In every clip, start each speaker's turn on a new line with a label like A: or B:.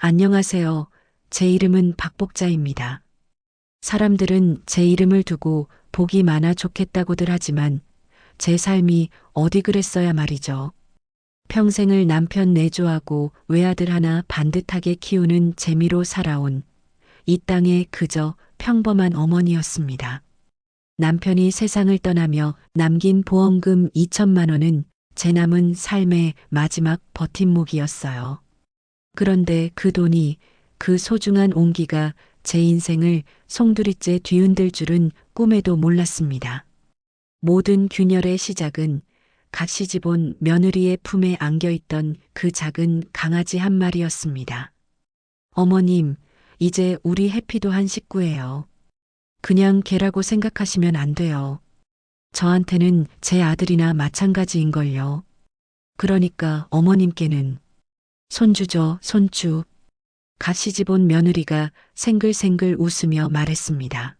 A: 안녕하세요. 제 이름은 박복자입니다. 사람들은 제 이름을 두고 복이 많아 좋겠다고들 하지만 제 삶이 어디 그랬어야 말이죠. 평생을 남편 내조하고 외아들 하나 반듯하게 키우는 재미로 살아온 이 땅의 그저 평범한 어머니였습니다. 남편이 세상을 떠나며 남긴 보험금 2천만 원은 제 남은 삶의 마지막 버팀목이었어요. 그런데 그 돈이, 그 소중한 온기가 제 인생을 송두리째 뒤흔들 줄은 꿈에도 몰랐습니다. 모든 균열의 시작은 갓 시집온 며느리의 품에 안겨있던 그 작은 강아지 한 마리였습니다. 어머님, 이제 우리 해피도 한 식구예요. 그냥 개라고 생각하시면 안 돼요. 저한테는 제 아들이나 마찬가지인걸요. 그러니까 어머님께는 손주죠, 손주. 갓 시집온 며느리가 생글생글 웃으며 말했습니다.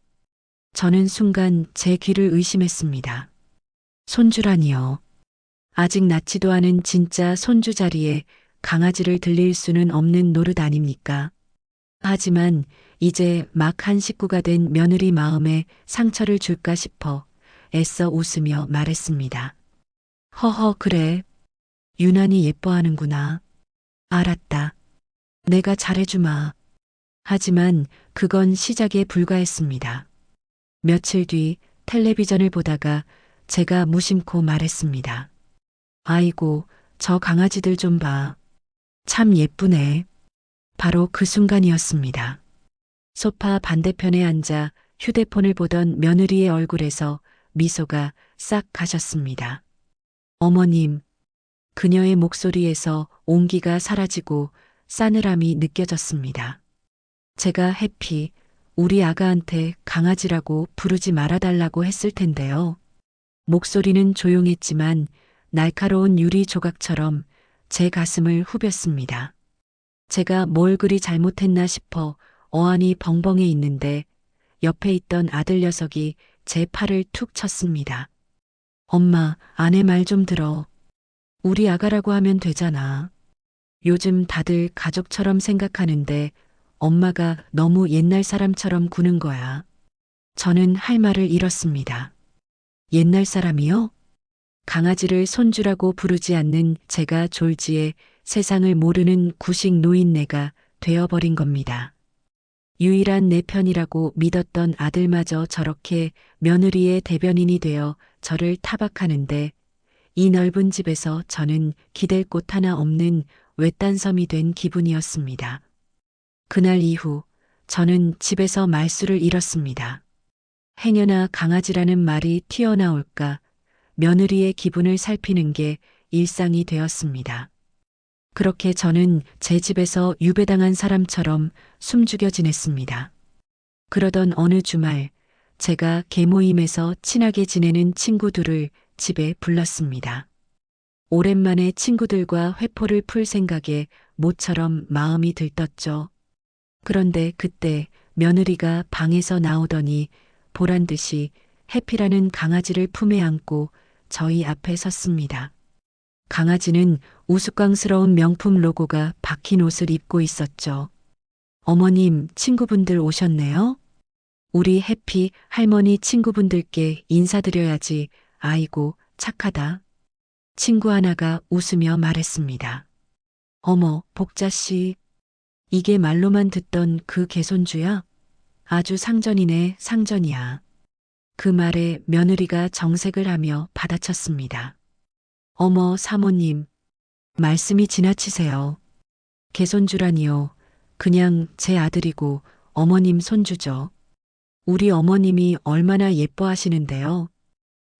A: 저는 순간 제 귀를 의심했습니다. 손주라니요. 아직 낳지도 않은 진짜 손주 자리에 강아지를 들릴 수는 없는 노릇 아닙니까? 하지만 이제 막 한 식구가 된 며느리 마음에 상처를 줄까 싶어 애써 웃으며 말했습니다. 허허, 그래. 유난히 예뻐하는구나. 알았다. 내가 잘해주마. 하지만 그건 시작에 불과했습니다. 며칠 뒤 텔레비전을 보다가 제가 무심코 말했습니다. 아이고, 저 강아지들 좀 봐. 참 예쁘네. 바로 그 순간이었습니다. 소파 반대편에 앉아 휴대폰을 보던 며느리의 얼굴에서 미소가 싹 가셨습니다. 어머님, 그녀의 목소리에서 온기가 사라지고 싸늘함이 느껴졌습니다. 제가 해피, 우리 아가한테 강아지라고 부르지 말아달라고 했을 텐데요. 목소리는 조용했지만 날카로운 유리 조각처럼 제 가슴을 후볐습니다. 제가 뭘 그리 잘못했나 싶어 어안이 벙벙해 있는데 옆에 있던 아들 녀석이 제 팔을 툭 쳤습니다. 엄마, 아내 말 좀 들어. 우리 아가라고 하면 되잖아. 요즘 다들 가족처럼 생각하는데 엄마가 너무 옛날 사람처럼 구는 거야. 저는 할 말을 잃었습니다. 옛날 사람이요? 강아지를 손주라고 부르지 않는 제가 졸지에 세상을 모르는 구식 노인네가 되어버린 겁니다. 유일한 내 편이라고 믿었던 아들마저 저렇게 며느리의 대변인이 되어 저를 타박하는데 이 넓은 집에서 저는 기댈 곳 하나 없는 외딴 섬이 된 기분이었습니다. 그날 이후 저는 집에서 말수를 잃었습니다. 행여나 강아지라는 말이 튀어나올까 며느리의 기분을 살피는 게 일상이 되었습니다. 그렇게 저는 제 집에서 유배당한 사람처럼 숨죽여 지냈습니다. 그러던 어느 주말 제가 개모임에서 친하게 지내는 친구들을 집에 불렀습니다. 오랜만에 친구들과 회포를 풀 생각에 모처럼 마음이 들떴죠. 그런데 그때 며느리가 방에서 나오더니 보란 듯이 해피라는 강아지를 품에 안고 저희 앞에 섰습니다. 강아지는 우스꽝스러운 명품 로고가 박힌 옷을 입고 있었죠. 어머님, 친구분들 오셨네요? 우리 해피 할머니 친구분들께 인사드려야지. 아이고, 착하다. 친구 하나가 웃으며 말했습니다. 어머, 복자씨. 이게 말로만 듣던 그 개손주야? 아주 상전이네, 상전이야. 그 말에 며느리가 정색을 하며 받아쳤습니다. 어머, 사모님. 말씀이 지나치세요. 개손주라니요. 그냥 제 아들이고 어머님 손주죠. 우리 어머님이 얼마나 예뻐하시는데요.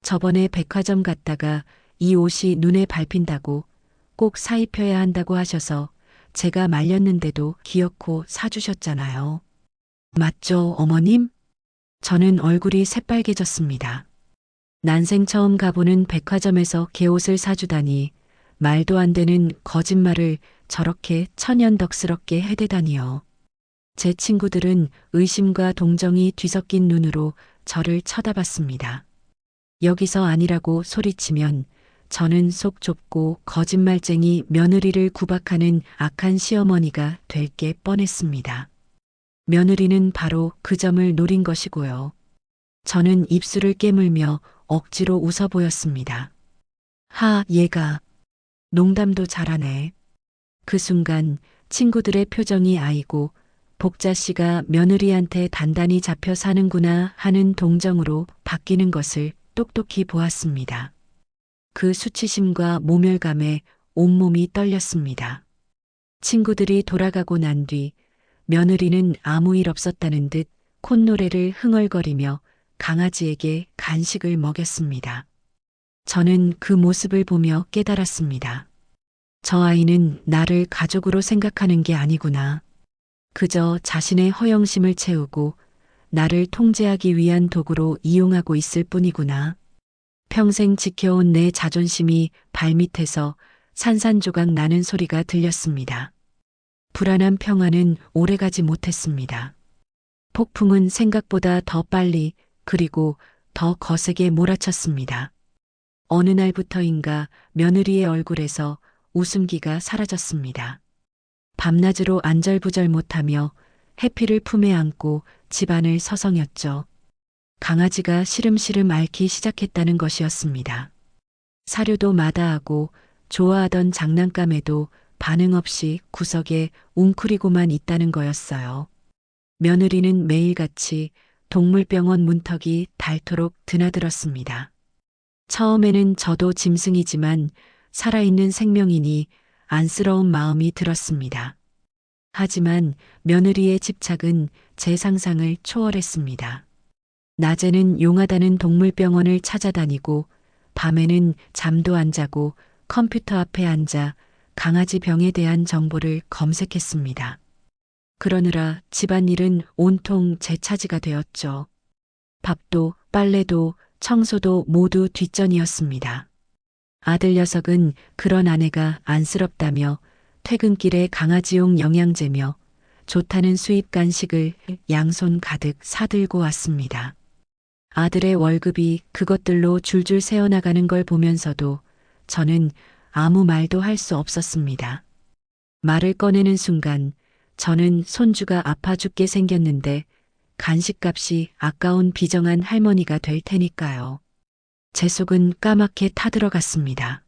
A: 저번에 백화점 갔다가 이 옷이 눈에 밟힌다고 꼭 사입혀야 한다고 하셔서 제가 말렸는데도 기어코 사주셨잖아요. 맞죠, 어머님? 저는 얼굴이 새빨개졌습니다. 난생 처음 가보는 백화점에서 개옷을 사주다니 말도 안 되는 거짓말을 저렇게 천연덕스럽게 해대다니요. 제 친구들은 의심과 동정이 뒤섞인 눈으로 저를 쳐다봤습니다. 여기서 아니라고 소리치면 저는 속 좁고 거짓말쟁이 며느리를 구박하는 악한 시어머니가 될 게 뻔했습니다. 며느리는 바로 그 점을 노린 것이고요. 저는 입술을 깨물며 억지로 웃어 보였습니다. 얘가 농담도 잘하네. 그 순간 친구들의 표정이 아이고 복자 씨가 며느리한테 단단히 잡혀 사는구나 하는 동정으로 바뀌는 것을 똑똑히 보았습니다. 그 수치심과 모멸감에 온몸이 떨렸습니다. 친구들이 돌아가고 난 뒤 며느리는 아무 일 없었다는 듯 콧노래를 흥얼거리며 강아지에게 간식을 먹였습니다. 저는 그 모습을 보며 깨달았습니다. 저 아이는 나를 가족으로 생각하는 게 아니구나. 그저 자신의 허영심을 채우고 나를 통제하기 위한 도구로 이용하고 있을 뿐이구나. 평생 지켜온 내 자존심이 발밑에서 산산조각 나는 소리가 들렸습니다. 불안한 평화는 오래가지 못했습니다. 폭풍은 생각보다 더 빨리 그리고 더 거세게 몰아쳤습니다. 어느 날부터인가 며느리의 얼굴에서 웃음기가 사라졌습니다. 밤낮으로 안절부절 못하며 해피를 품에 안고 집안을 서성였죠. 강아지가 시름시름 앓기 시작했다는 것이었습니다. 사료도 마다하고 좋아하던 장난감에도 반응 없이 구석에 웅크리고만 있다는 거였어요. 며느리는 매일같이 동물병원 문턱이 닳도록 드나들었습니다. 처음에는 저도 짐승이지만 살아있는 생명이니 안쓰러운 마음이 들었습니다. 하지만 며느리의 집착은 제 상상을 초월했습니다. 낮에는 용하다는 동물병원을 찾아다니고 밤에는 잠도 안 자고 컴퓨터 앞에 앉아 강아지 병에 대한 정보를 검색했습니다. 그러느라 집안일은 온통 제 차지가 되었죠. 밥도 빨래도 청소도 모두 뒷전이었습니다. 아들 녀석은 그런 아내가 안쓰럽다며 퇴근길에 강아지용 영양제며 좋다는 수입 간식을 양손 가득 사들고 왔습니다. 아들의 월급이 그것들로 줄줄 새어나가는 걸 보면서도 저는 아무 말도 할 수 없었습니다. 말을 꺼내는 순간 저는 손주가 아파 죽게 생겼는데 간식값이 아까운 비정한 할머니가 될 테니까요. 제 속은 까맣게 타들어갔습니다.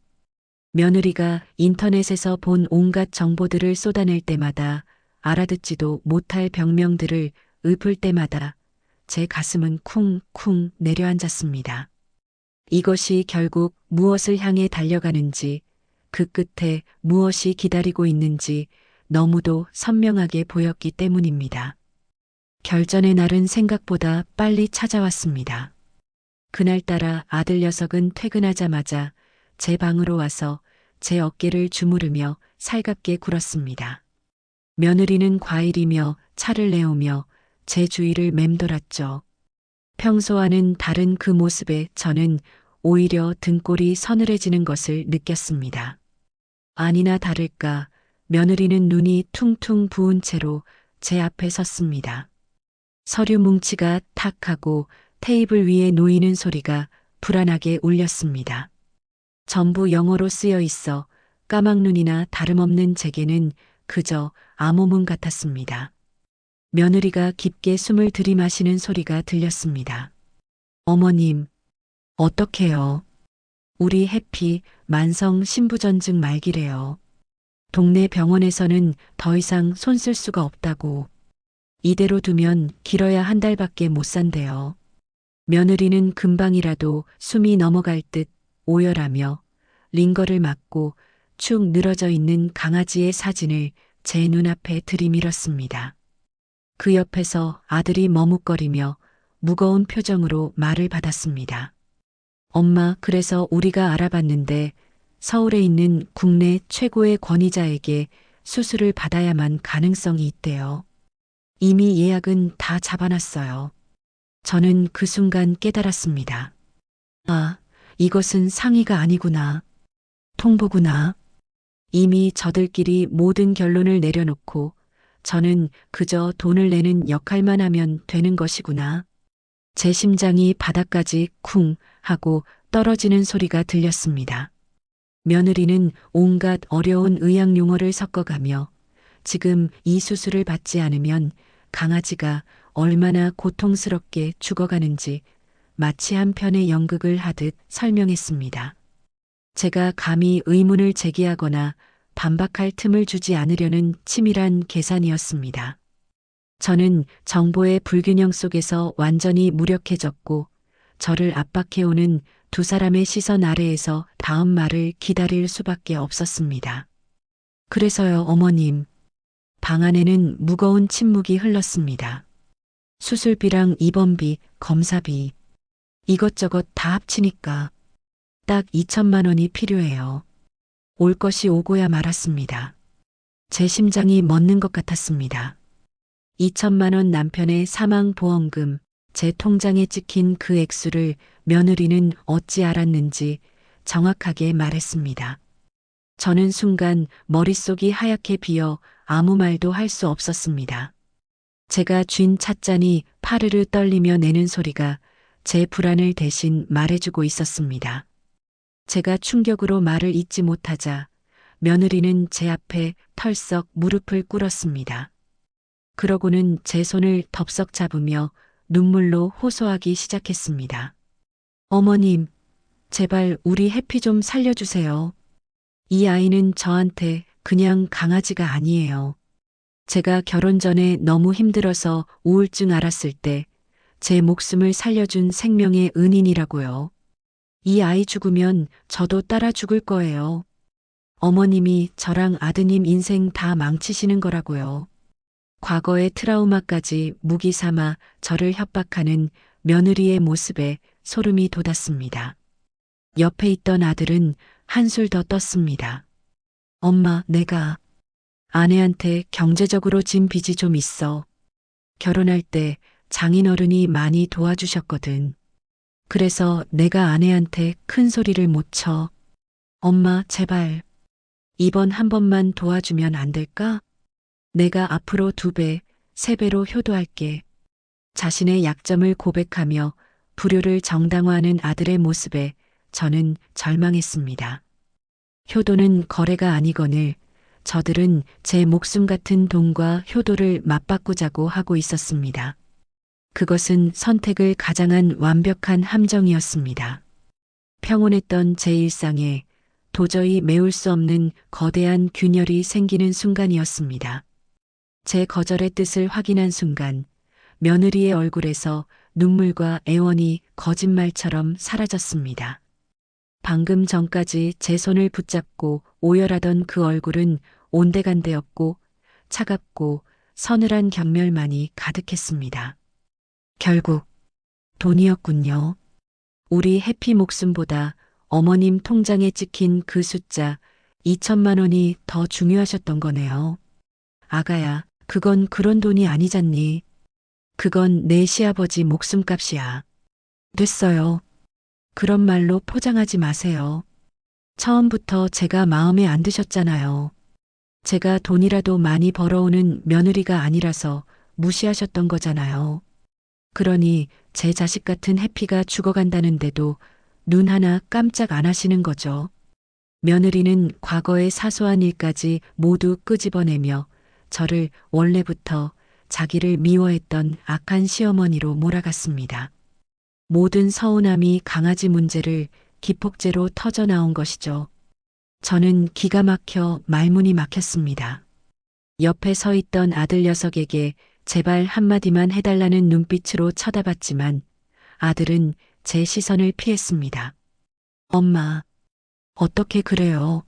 A: 며느리가 인터넷에서 본 온갖 정보들을 쏟아낼 때마다 알아듣지도 못할 병명들을 읊을 때마다 제 가슴은 쿵쿵 내려앉았습니다. 이것이 결국 무엇을 향해 달려가는지, 그 끝에 무엇이 기다리고 있는지 너무도 선명하게 보였기 때문입니다. 결전의 날은 생각보다 빨리 찾아왔습니다. 그날따라 아들 녀석은 퇴근하자마자 제 방으로 와서 제 어깨를 주무르며 살갑게 굴었습니다. 며느리는 과일이며 차를 내오며 제 주위를 맴돌았죠. 평소와는 다른 그 모습에 저는 오히려 등골이 서늘해지는 것을 느꼈습니다. 아니나 다를까 며느리는 눈이 퉁퉁 부은 채로 제 앞에 섰습니다. 서류 뭉치가 탁 하고 테이블 위에 놓이는 소리가 불안하게 울렸습니다. 전부 영어로 쓰여 있어 까막눈이나 다름없는 제게는 그저 암호문 같았습니다. 며느리가 깊게 숨을 들이마시는 소리가 들렸습니다. 어머님, 어떡해요? 우리 해피 만성 신부전증 말기래요. 동네 병원에서는 더 이상 손 쓸 수가 없다고. 이대로 두면 길어야 한 달밖에 못 산대요. 며느리는 금방이라도 숨이 넘어갈 듯 오열하며 링거를 맞고 축 늘어져 있는 강아지의 사진을 제 눈앞에 들이밀었습니다. 그 옆에서 아들이 머뭇거리며 무거운 표정으로 말을 받았습니다. 엄마, 그래서 우리가 알아봤는데 서울에 있는 국내 최고의 권위자에게 수술을 받아야만 가능성이 있대요. 이미 예약은 다 잡아놨어요. 저는 그 순간 깨달았습니다. 아, 이것은 상의가 아니구나. 통보구나. 이미 저들끼리 모든 결론을 내려놓고 저는 그저 돈을 내는 역할만 하면 되는 것이구나. 제 심장이 바닥까지 쿵 하고 떨어지는 소리가 들렸습니다. 며느리는 온갖 어려운 의학 용어를 섞어가며 지금 이 수술을 받지 않으면 강아지가 얼마나 고통스럽게 죽어가는지 마치 한 편의 연극을 하듯 설명했습니다. 제가 감히 의문을 제기하거나 반박할 틈을 주지 않으려는 치밀한 계산이었습니다. 저는 정보의 불균형 속에서 완전히 무력해졌고 저를 압박해오는 두 사람의 시선 아래에서 다음 말을 기다릴 수밖에 없었습니다. 그래서요, 어머님. 방 안에는 무거운 침묵이 흘렀습니다. 수술비랑 입원비, 검사비, 이것저것 다 합치니까 딱 2천만 원이 필요해요. 올 것이 오고야 말았습니다. 제 심장이 멎는 것 같았습니다. 2천만 원 남편의 사망보험금, 제 통장에 찍힌 그 액수를 며느리는 어찌 알았는지 정확하게 말했습니다. 저는 순간 머릿속이 하얗게 비어 아무 말도 할 수 없었습니다. 제가 쥔 찻잔이 파르르 떨리며 내는 소리가 제 불안을 대신 말해주고 있었습니다. 제가 충격으로 말을 잇지 못하자 며느리는 제 앞에 털썩 무릎을 꿇었습니다. 그러고는 제 손을 덥석 잡으며 눈물로 호소하기 시작했습니다. 어머님, 제발 우리 해피 좀 살려주세요. 이 아이는 저한테 그냥 강아지가 아니에요. 제가 결혼 전에 너무 힘들어서 우울증 앓았을 때 제 목숨을 살려준 생명의 은인이라고요. 이 아이 죽으면 저도 따라 죽을 거예요. 어머님이 저랑 아드님 인생 다 망치시는 거라고요. 과거의 트라우마까지 무기 삼아 저를 협박하는 며느리의 모습에 소름이 돋았습니다. 옆에 있던 아들은 한술 더 떴습니다. 엄마, 내가 아내한테 경제적으로 진 빚이 좀 있어. 결혼할 때 장인어른이 많이 도와주셨거든. 그래서 내가 아내한테 큰 소리를 못 쳐. 엄마, 제발. 이번 한 번만 도와주면 안 될까? 내가 앞으로 2배, 3배로 효도할게. 자신의 약점을 고백하며 불효를 정당화하는 아들의 모습에 저는 절망했습니다. 효도는 거래가 아니거늘 저들은 제 목숨 같은 돈과 효도를 맞바꾸자고 하고 있었습니다. 그것은 선택을 가장한 완벽한 함정이었습니다. 평온했던 제 일상에 도저히 메울 수 없는 거대한 균열이 생기는 순간이었습니다. 제 거절의 뜻을 확인한 순간 며느리의 얼굴에서 눈물과 애원이 거짓말처럼 사라졌습니다. 방금 전까지 제 손을 붙잡고 오열하던 그 얼굴은 온데간데없고 차갑고 서늘한 경멸만이 가득했습니다. 결국 돈이었군요. 우리 해피 목숨보다 어머님 통장에 찍힌 그 숫자 2천만 원이 더 중요하셨던 거네요. 아가야, 그건 그런 돈이 아니잖니. 그건 내 시아버지 목숨값이야. 됐어요. 그런 말로 포장하지 마세요. 처음부터 제가 마음에 안 드셨잖아요. 제가 돈이라도 많이 벌어오는 며느리가 아니라서 무시하셨던 거잖아요. 그러니 제 자식 같은 해피가 죽어간다는데도 눈 하나 깜짝 안 하시는 거죠. 며느리는 과거의 사소한 일까지 모두 끄집어내며 저를 원래부터 자기를 미워했던 악한 시어머니로 몰아갔습니다. 모든 서운함이 강아지 문제를 기폭제로 터져나온 것이죠. 저는 기가 막혀 말문이 막혔습니다. 옆에 서 있던 아들 녀석에게 제발 한마디만 해달라는 눈빛으로 쳐다봤지만 아들은 제 시선을 피했습니다. 엄마, 어떻게 그래요?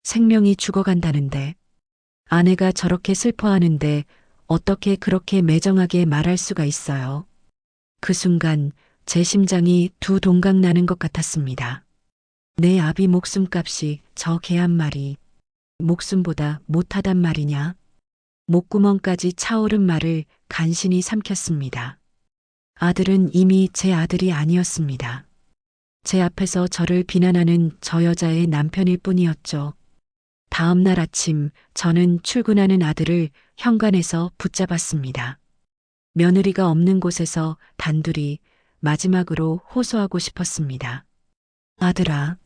A: 생명이 죽어간다는데. 아내가 저렇게 슬퍼하는데 어떻게 그렇게 매정하게 말할 수가 있어요? 그 순간 제 심장이 두 동강 나는 것 같았습니다. 내 아비 목숨값이 저 개 한 마리 목숨보다 못하단 말이냐? 목구멍까지 차오른 말을 간신히 삼켰습니다. 아들은 이미 제 아들이 아니었습니다. 제 앞에서 저를 비난하는 저 여자의 남편일 뿐이었죠. 다음 날 아침 저는 출근하는 아들을 현관에서 붙잡았습니다. 며느리가 없는 곳에서 단둘이 마지막으로 호소하고 싶었습니다. 아들아,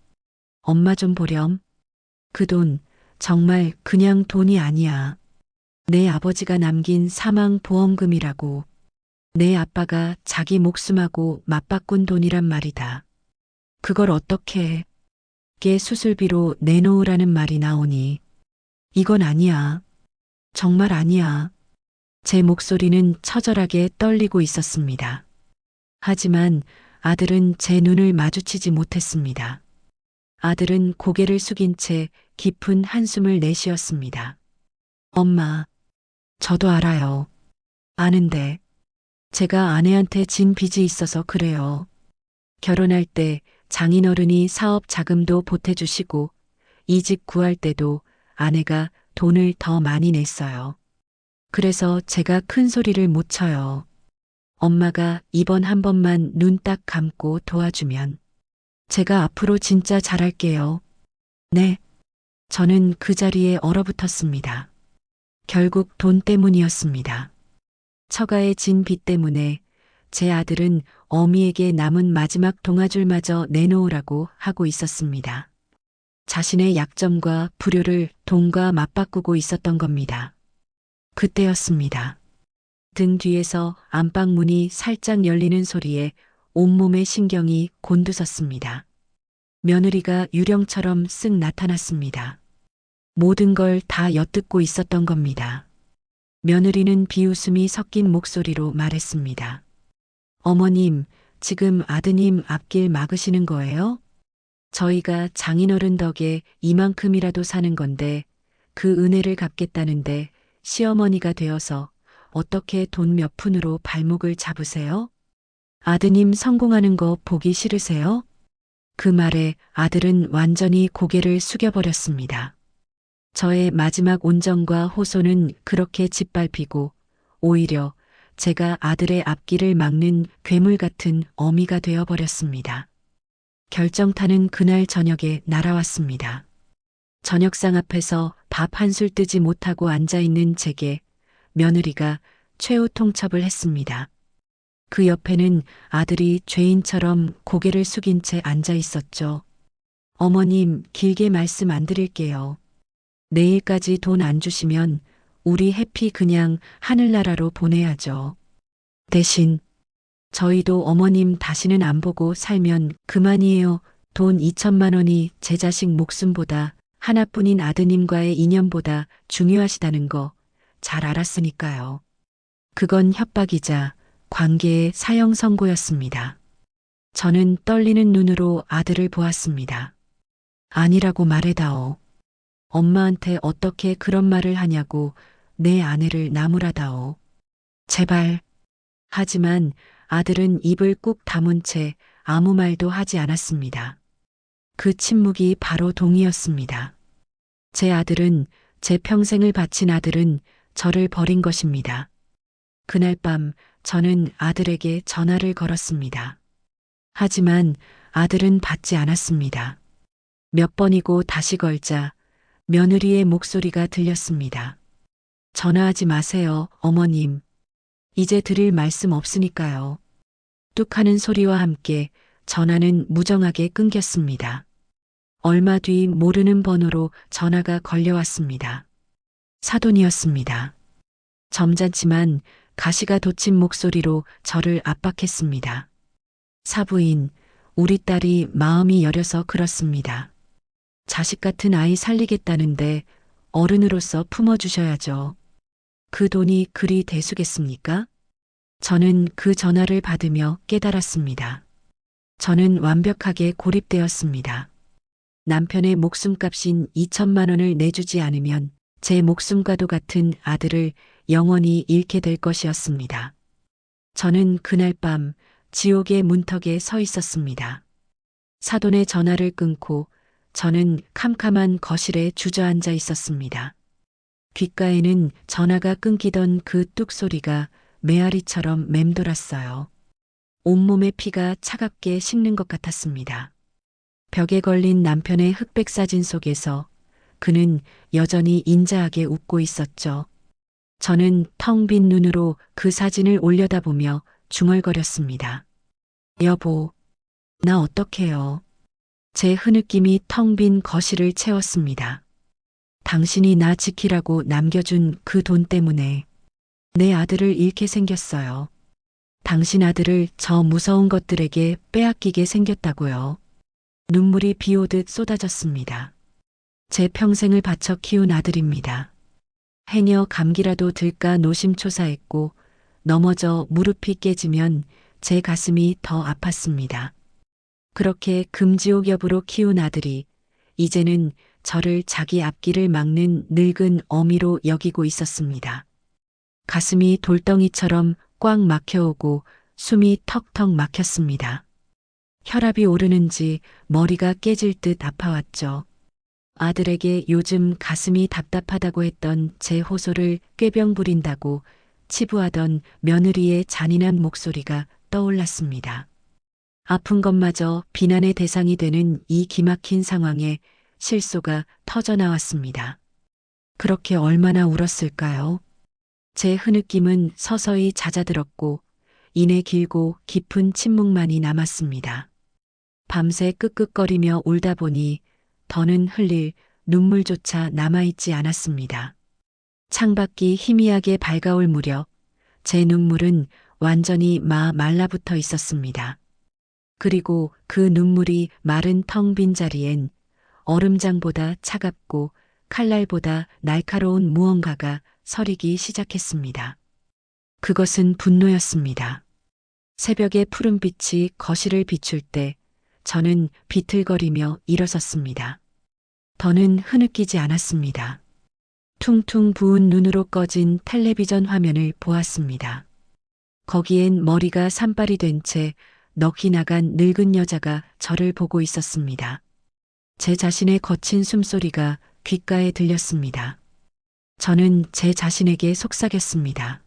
A: 엄마 좀 보렴. 그 돈 정말 그냥 돈이 아니야. 내 아버지가 남긴 사망보험금이라고. 내 아빠가 자기 목숨하고 맞바꾼 돈이란 말이다. 그걸 어떻게 게 수술비로 내놓으라는 말이 나오니. 이건 아니야. 정말 아니야. 제 목소리는 처절하게 떨리고 있었습니다. 하지만 아들은 제 눈을 마주치지 못했습니다. 아들은 고개를 숙인 채 깊은 한숨을 내쉬었습니다. 엄마, 저도 알아요. 아는데 제가 아내한테 진 빚이 있어서 그래요. 결혼할 때 장인어른이 사업 자금도 보태주시고 이 집 구할 때도 아내가 돈을 더 많이 냈어요. 그래서 제가 큰 소리를 못 쳐요. 엄마가 이번 한 번만 눈 딱 감고 도와주면 제가 앞으로 진짜 잘할게요. 네. 저는 그 자리에 얼어붙었습니다. 결국 돈 때문이었습니다. 처가의 진 빚 때문에 제 아들은 어미에게 남은 마지막 동아줄마저 내놓으라고 하고 있었습니다. 자신의 약점과 불효를 돈과 맞바꾸고 있었던 겁니다. 그때였습니다. 등 뒤에서 안방 문이 살짝 열리는 소리에 온몸의 신경이 곤두섰습니다. 며느리가 유령처럼 쓱 나타났습니다. 모든 걸 다 엿듣고 있었던 겁니다. 며느리는 비웃음이 섞인 목소리로 말했습니다. 어머님, 지금 아드님 앞길 막으시는 거예요? 저희가 장인어른 덕에 이만큼이라도 사는 건데 그 은혜를 갚겠다는데 시어머니가 되어서 어떻게 돈 몇 푼으로 발목을 잡으세요? 아드님 성공하는 거 보기 싫으세요? 그 말에 아들은 완전히 고개를 숙여버렸습니다. 저의 마지막 온정과 호소는 그렇게 짓밟히고 오히려 제가 아들의 앞길을 막는 괴물 같은 어미가 되어버렸습니다. 결정타는 그날 저녁에 날아왔습니다. 저녁상 앞에서 밥 한술 뜨지 못하고 앉아있는 제게 며느리가 최후 통첩을 했습니다. 그 옆에는 아들이 죄인처럼 고개를 숙인 채 앉아 있었죠. 어머님, 길게 말씀 안 드릴게요. 내일까지 돈 안 주시면 우리 해피 그냥 하늘나라로 보내야죠. 대신 저희도 어머님 다시는 안 보고 살면 그만이에요. 돈 2천만 원이 제 자식 목숨보다 하나뿐인 아드님과의 인연보다 중요하시다는 거 잘 알았으니까요. 그건 협박이자 관계의 사형 선고였습니다. 저는 떨리는 눈으로 아들을 보았습니다. 아니라고 말해다오. 엄마한테 어떻게 그런 말을 하냐고 내 아내를 나무라다오. 제발. 하지만 아들은 입을 꾹 다문 채 아무 말도 하지 않았습니다. 그 침묵이 바로 동의였습니다. 제 아들은, 제 평생을 바친 아들은 저를 버린 것입니다. 그날 밤 저는 아들에게 전화를 걸었습니다. 하지만 아들은 받지 않았습니다. 몇 번이고 다시 걸자 며느리의 목소리가 들렸습니다. 전화하지 마세요, 어머님. 이제 드릴 말씀 없으니까요. 뚝 하는 소리와 함께 전화는 무정하게 끊겼습니다. 얼마 뒤 모르는 번호로 전화가 걸려왔습니다. 사돈이었습니다. 점잖지만 가시가 돋친 목소리로 저를 압박했습니다. 사부인, 우리 딸이 마음이 여려서 그렇습니다. 자식 같은 아이 살리겠다는데 어른으로서 품어주셔야죠. 그 돈이 그리 대수겠습니까? 저는 그 전화를 받으며 깨달았습니다. 저는 완벽하게 고립되었습니다. 남편의 목숨값인 2천만 원을 내주지 않으면 제 목숨과도 같은 아들을 영원히 잃게 될 것이었습니다. 저는 그날 밤 지옥의 문턱에 서 있었습니다. 사돈의 전화를 끊고 저는 캄캄한 거실에 주저앉아 있었습니다. 귓가에는 전화가 끊기던 그 뚝 소리가 메아리처럼 맴돌았어요. 온몸의 피가 차갑게 식는 것 같았습니다. 벽에 걸린 남편의 흑백 사진 속에서 그는 여전히 인자하게 웃고 있었죠. 저는 텅 빈 눈으로 그 사진을 올려다보며 중얼거렸습니다. 여보, 나 어떡해요? 제 흐느낌이 텅 빈 거실을 채웠습니다. 당신이 나 지키라고 남겨준 그 돈 때문에 내 아들을 잃게 생겼어요. 당신 아들을 저 무서운 것들에게 빼앗기게 생겼다고요. 눈물이 비 오듯 쏟아졌습니다. 제 평생을 바쳐 키운 아들입니다. 해녀 감기라도 들까 노심초사했고 넘어져 무릎이 깨지면 제 가슴이 더 아팠습니다. 그렇게 금지옥엽으로 키운 아들이 이제는 저를 자기 앞길을 막는 늙은 어미로 여기고 있었습니다. 가슴이 돌덩이처럼 꽉 막혀오고 숨이 턱턱 막혔습니다. 혈압이 오르는지 머리가 깨질 듯 아파왔죠. 아들에게 요즘 가슴이 답답하다고 했던 제 호소를 꾀병 부린다고 치부하던 며느리의 잔인한 목소리가 떠올랐습니다. 아픈 것마저 비난의 대상이 되는 이 기막힌 상황에 실소가 터져나왔습니다. 그렇게 얼마나 울었을까요? 제 흐느낌은 서서히 잦아들었고 이내 길고 깊은 침묵만이 남았습니다. 밤새 끄끄거리며 울다 보니 더는 흘릴 눈물조차 남아있지 않았습니다. 창밖이 희미하게 밝아올 무렵 제 눈물은 완전히 말라붙어 있었습니다. 그리고 그 눈물이 마른 텅 빈 자리엔 얼음장보다 차갑고 칼날보다 날카로운 무언가가 서리기 시작했습니다. 그것은 분노였습니다. 새벽의 푸른빛이 거실을 비출 때 저는 비틀거리며 일어섰습니다. 더는 흐느끼지 않았습니다. 퉁퉁 부은 눈으로 꺼진 텔레비전 화면을 보았습니다. 거기엔 머리가 산발이 된 채 넋이 나간 늙은 여자가 저를 보고 있었습니다. 제 자신의 거친 숨소리가 귓가에 들렸습니다. 저는 제 자신에게 속삭였습니다.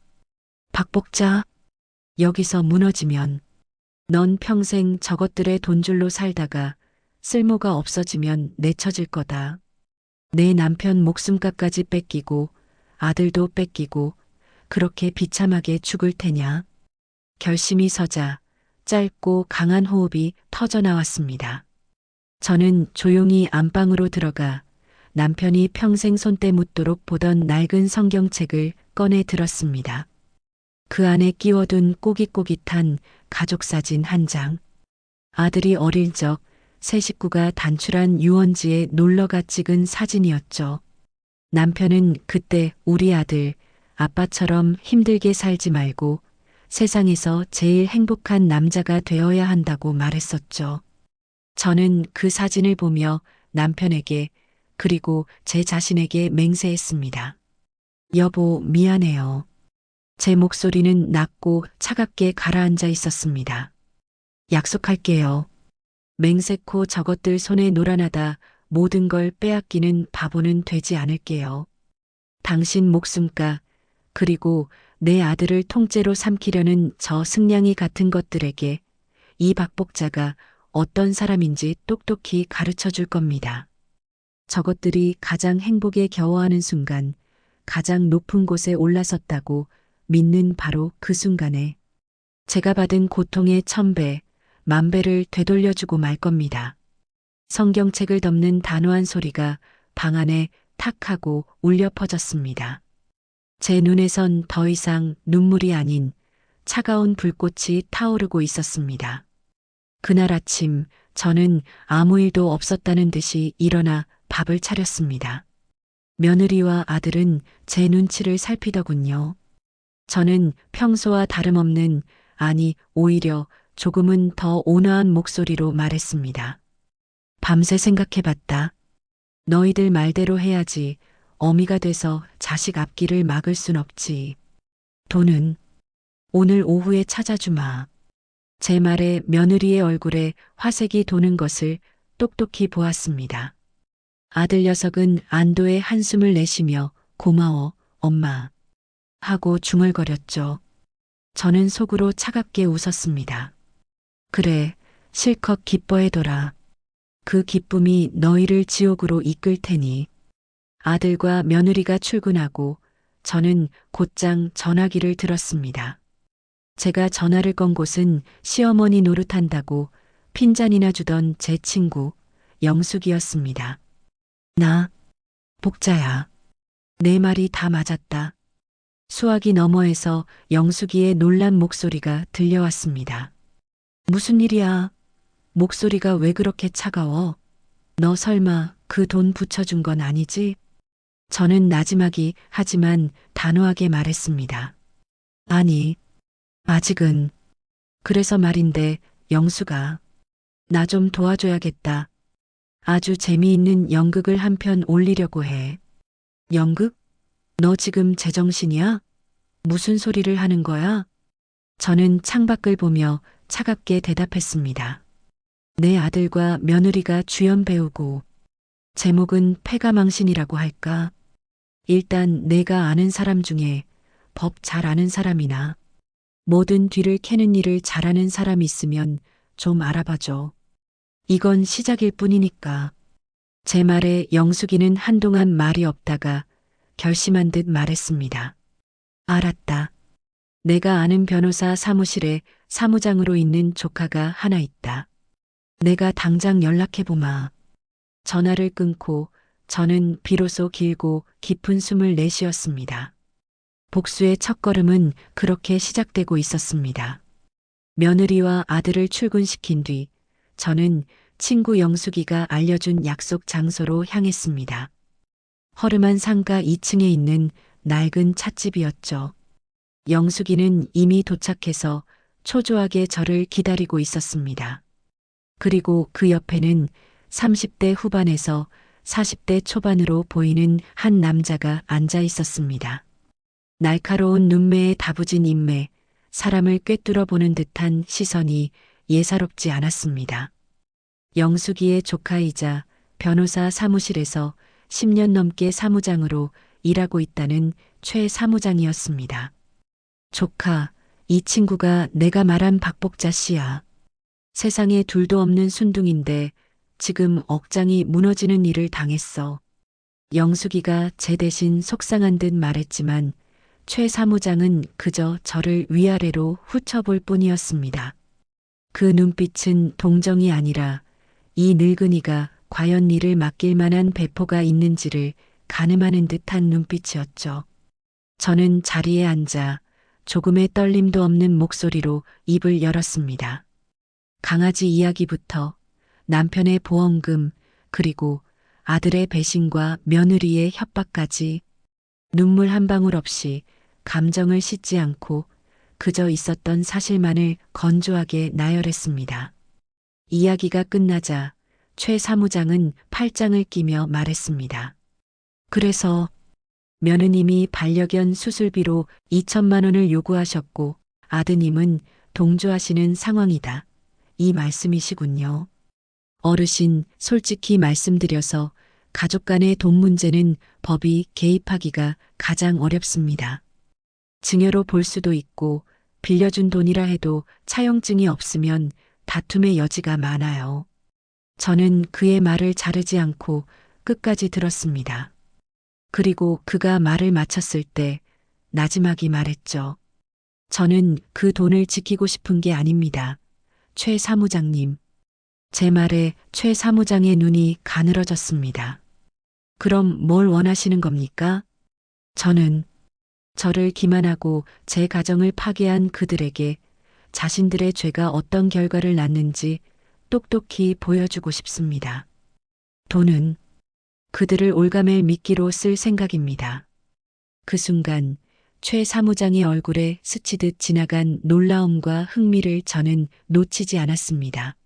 A: 박복자, 여기서 무너지면 넌 평생 저것들의 돈줄로 살다가 쓸모가 없어지면 내쳐질 거다. 내 남편 목숨값까지 뺏기고 아들도 뺏기고 그렇게 비참하게 죽을 테냐. 결심이 서자 짧고 강한 호흡이 터져나왔습니다. 저는 조용히 안방으로 들어가 남편이 평생 손때 묻도록 보던 낡은 성경책을 꺼내 들었습니다. 그 안에 끼워둔 꼬깃꼬깃한 가족사진 한 장. 아들이 어릴 적 세 식구가 단출한 유원지에 놀러가 찍은 사진이었죠. 남편은 그때 우리 아들, 아빠처럼 힘들게 살지 말고 세상에서 제일 행복한 남자가 되어야 한다고 말했었죠. 저는 그 사진을 보며 남편에게 그리고 제 자신에게 맹세했습니다. 여보, 미안해요. 제 목소리는 낮고 차갑게 가라앉아 있었습니다. 약속할게요. 맹세코 저것들 손에 놀아나다 모든 걸 빼앗기는 바보는 되지 않을게요. 당신 목숨가 그리고 내 아들을 통째로 삼키려는 저 승냥이 같은 것들에게 이 박복자가 어떤 사람인지 똑똑히 가르쳐 줄 겁니다. 저것들이 가장 행복에 겨워하는 순간 가장 높은 곳에 올라섰다고 믿는 바로 그 순간에 제가 받은 고통의 1000배, 10,000배를 되돌려주고 말 겁니다. 성경책을 덮는 단호한 소리가 방 안에 탁 하고 울려 퍼졌습니다. 제 눈에선 더 이상 눈물이 아닌 차가운 불꽃이 타오르고 있었습니다. 그날 아침 저는 아무 일도 없었다는 듯이 일어나 밥을 차렸습니다. 며느리와 아들은 제 눈치를 살피더군요. 저는 평소와 다름없는, 아니 오히려 조금은 더 온화한 목소리로 말했습니다. 밤새 생각해봤다. 너희들 말대로 해야지. 어미가 돼서 자식 앞길을 막을 순 없지. 돈은 오늘 오후에 찾아주마. 제 말에 며느리의 얼굴에 화색이 도는 것을 똑똑히 보았습니다. 아들 녀석은 안도의 한숨을 내쉬며 고마워, 엄마. 하고 중얼거렸죠. 저는 속으로 차갑게 웃었습니다. 그래, 실컷 기뻐해둬라. 그 기쁨이 너희를 지옥으로 이끌 테니. 아들과 며느리가 출근하고 저는 곧장 전화기를 들었습니다. 제가 전화를 건 곳은 시어머니 노릇한다고 핀잔이나 주던 제 친구, 영숙이었습니다. 나, 복자야. 내 말이 다 맞았다. 수화기 너머에서 영숙이의 놀란 목소리가 들려왔습니다. 무슨 일이야? 목소리가 왜 그렇게 차가워? 너 설마 그 돈 붙여준 건 아니지? 저는 나지막이 하지만 단호하게 말했습니다. 아니, 아직은. 그래서 말인데, 영수가. 나 좀 도와줘야겠다. 아주 재미있는 연극을 한 편 올리려고 해. 연극? 너 지금 제정신이야? 무슨 소리를 하는 거야? 저는 창밖을 보며 차갑게 대답했습니다. 내 아들과 며느리가 주연 배우고, 제목은 패가망신이라고 할까? 일단 내가 아는 사람 중에 법 잘 아는 사람이나 뭐든 뒤를 캐는 일을 잘하는 사람 있으면 좀 알아봐줘. 이건 시작일 뿐이니까. 제 말에 영숙이는 한동안 말이 없다가 결심한 듯 말했습니다. 알았다. 내가 아는 변호사 사무실에 사무장으로 있는 조카가 하나 있다. 내가 당장 연락해보마. 전화를 끊고 저는 비로소 길고 깊은 숨을 내쉬었습니다. 복수의 첫걸음은 그렇게 시작되고 있었습니다. 며느리와 아들을 출근시킨 뒤 저는 친구 영숙이가 알려준 약속 장소로 향했습니다. 허름한 상가 2층에 있는 낡은 찻집이었죠. 영숙이는 이미 도착해서 초조하게 저를 기다리고 있었습니다. 그리고 그 옆에는 30대 후반에서 40대 초반으로 보이는 한 남자가 앉아 있었습니다. 날카로운 눈매에 다부진 인매, 사람을 꿰뚫어 보는 듯한 시선이 예사롭지 않았습니다. 영숙이의 조카이자 변호사 사무실에서 10년 넘게 사무장으로 일하고 있다는 최 사무장이었습니다. 조카, 이 친구가 내가 말한 박복자 씨야. 세상에 둘도 없는 순둥인데 지금 억장이 무너지는 일을 당했어. 영숙이가 제 대신 속상한 듯 말했지만 최 사무장은 그저 저를 위아래로 훑어볼 뿐이었습니다. 그 눈빛은 동정이 아니라 이 늙은이가 과연 이를 맡길 만한 배포가 있는지를 가늠하는 듯한 눈빛이었죠. 저는 자리에 앉아 조금의 떨림도 없는 목소리로 입을 열었습니다. 강아지 이야기부터 남편의 보험금, 그리고 아들의 배신과 며느리의 협박까지 눈물 한 방울 없이 감정을 씻지 않고 그저 있었던 사실만을 건조하게 나열했습니다. 이야기가 끝나자 최 사무장은 팔짱을 끼며 말했습니다. 그래서 며느님이 반려견 수술비로 2천만 원을 요구하셨고 아드님은 동조하시는 상황이다. 이 말씀이시군요. 어르신, 솔직히 말씀드려서 가족 간의 돈 문제는 법이 개입하기가 가장 어렵습니다. 증여로 볼 수도 있고 빌려준 돈이라 해도 차용증이 없으면 다툼의 여지가 많아요. 저는 그의 말을 자르지 않고 끝까지 들었습니다. 그리고 그가 말을 마쳤을 때 나지막이 말했죠. 저는 그 돈을 지키고 싶은 게 아닙니다. 최 사무장님. 제 말에 최 사무장의 눈이 가늘어졌습니다. 그럼 뭘 원하시는 겁니까? 저는 저를 기만하고 제 가정을 파괴한 그들에게 자신들의 죄가 어떤 결과를 낳는지 똑똑히 보여주고 싶습니다. 돈은 그들을 올가맬 미끼로 쓸 생각입니다. 그 순간 최 사무장의 얼굴에 스치듯 지나간 놀라움과 흥미를 저는 놓치지 않았습니다.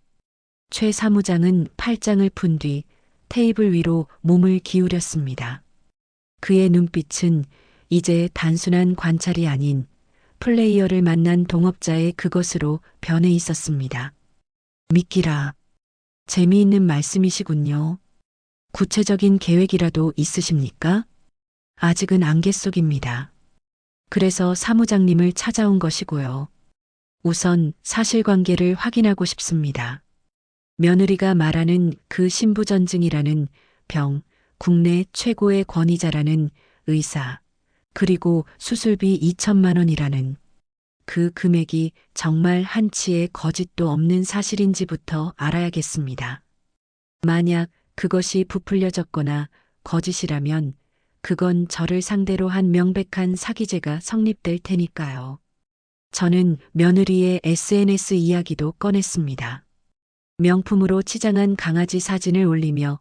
A: 최 사무장은 팔짱을 푼 뒤 테이블 위로 몸을 기울였습니다. 그의 눈빛은 이제 단순한 관찰이 아닌 플레이어를 만난 동업자의 그것으로 변해 있었습니다. 미끼라. 재미있는 말씀이시군요. 구체적인 계획이라도 있으십니까? 아직은 안갯 속입니다. 그래서 사무장님을 찾아온 것이고요. 우선 사실관계를 확인하고 싶습니다. 며느리가 말하는 그 신부전증이라는 병, 국내 최고의 권위자라는 의사, 그리고 수술비 2천만 원이라는 그 금액이 정말 한치의 거짓도 없는 사실인지부터 알아야겠습니다. 만약 그것이 부풀려졌거나 거짓이라면 그건 저를 상대로 한 명백한 사기죄가 성립될 테니까요. 저는 며느리의 SNS 이야기도 꺼냈습니다. 명품으로 치장한 강아지 사진을 올리며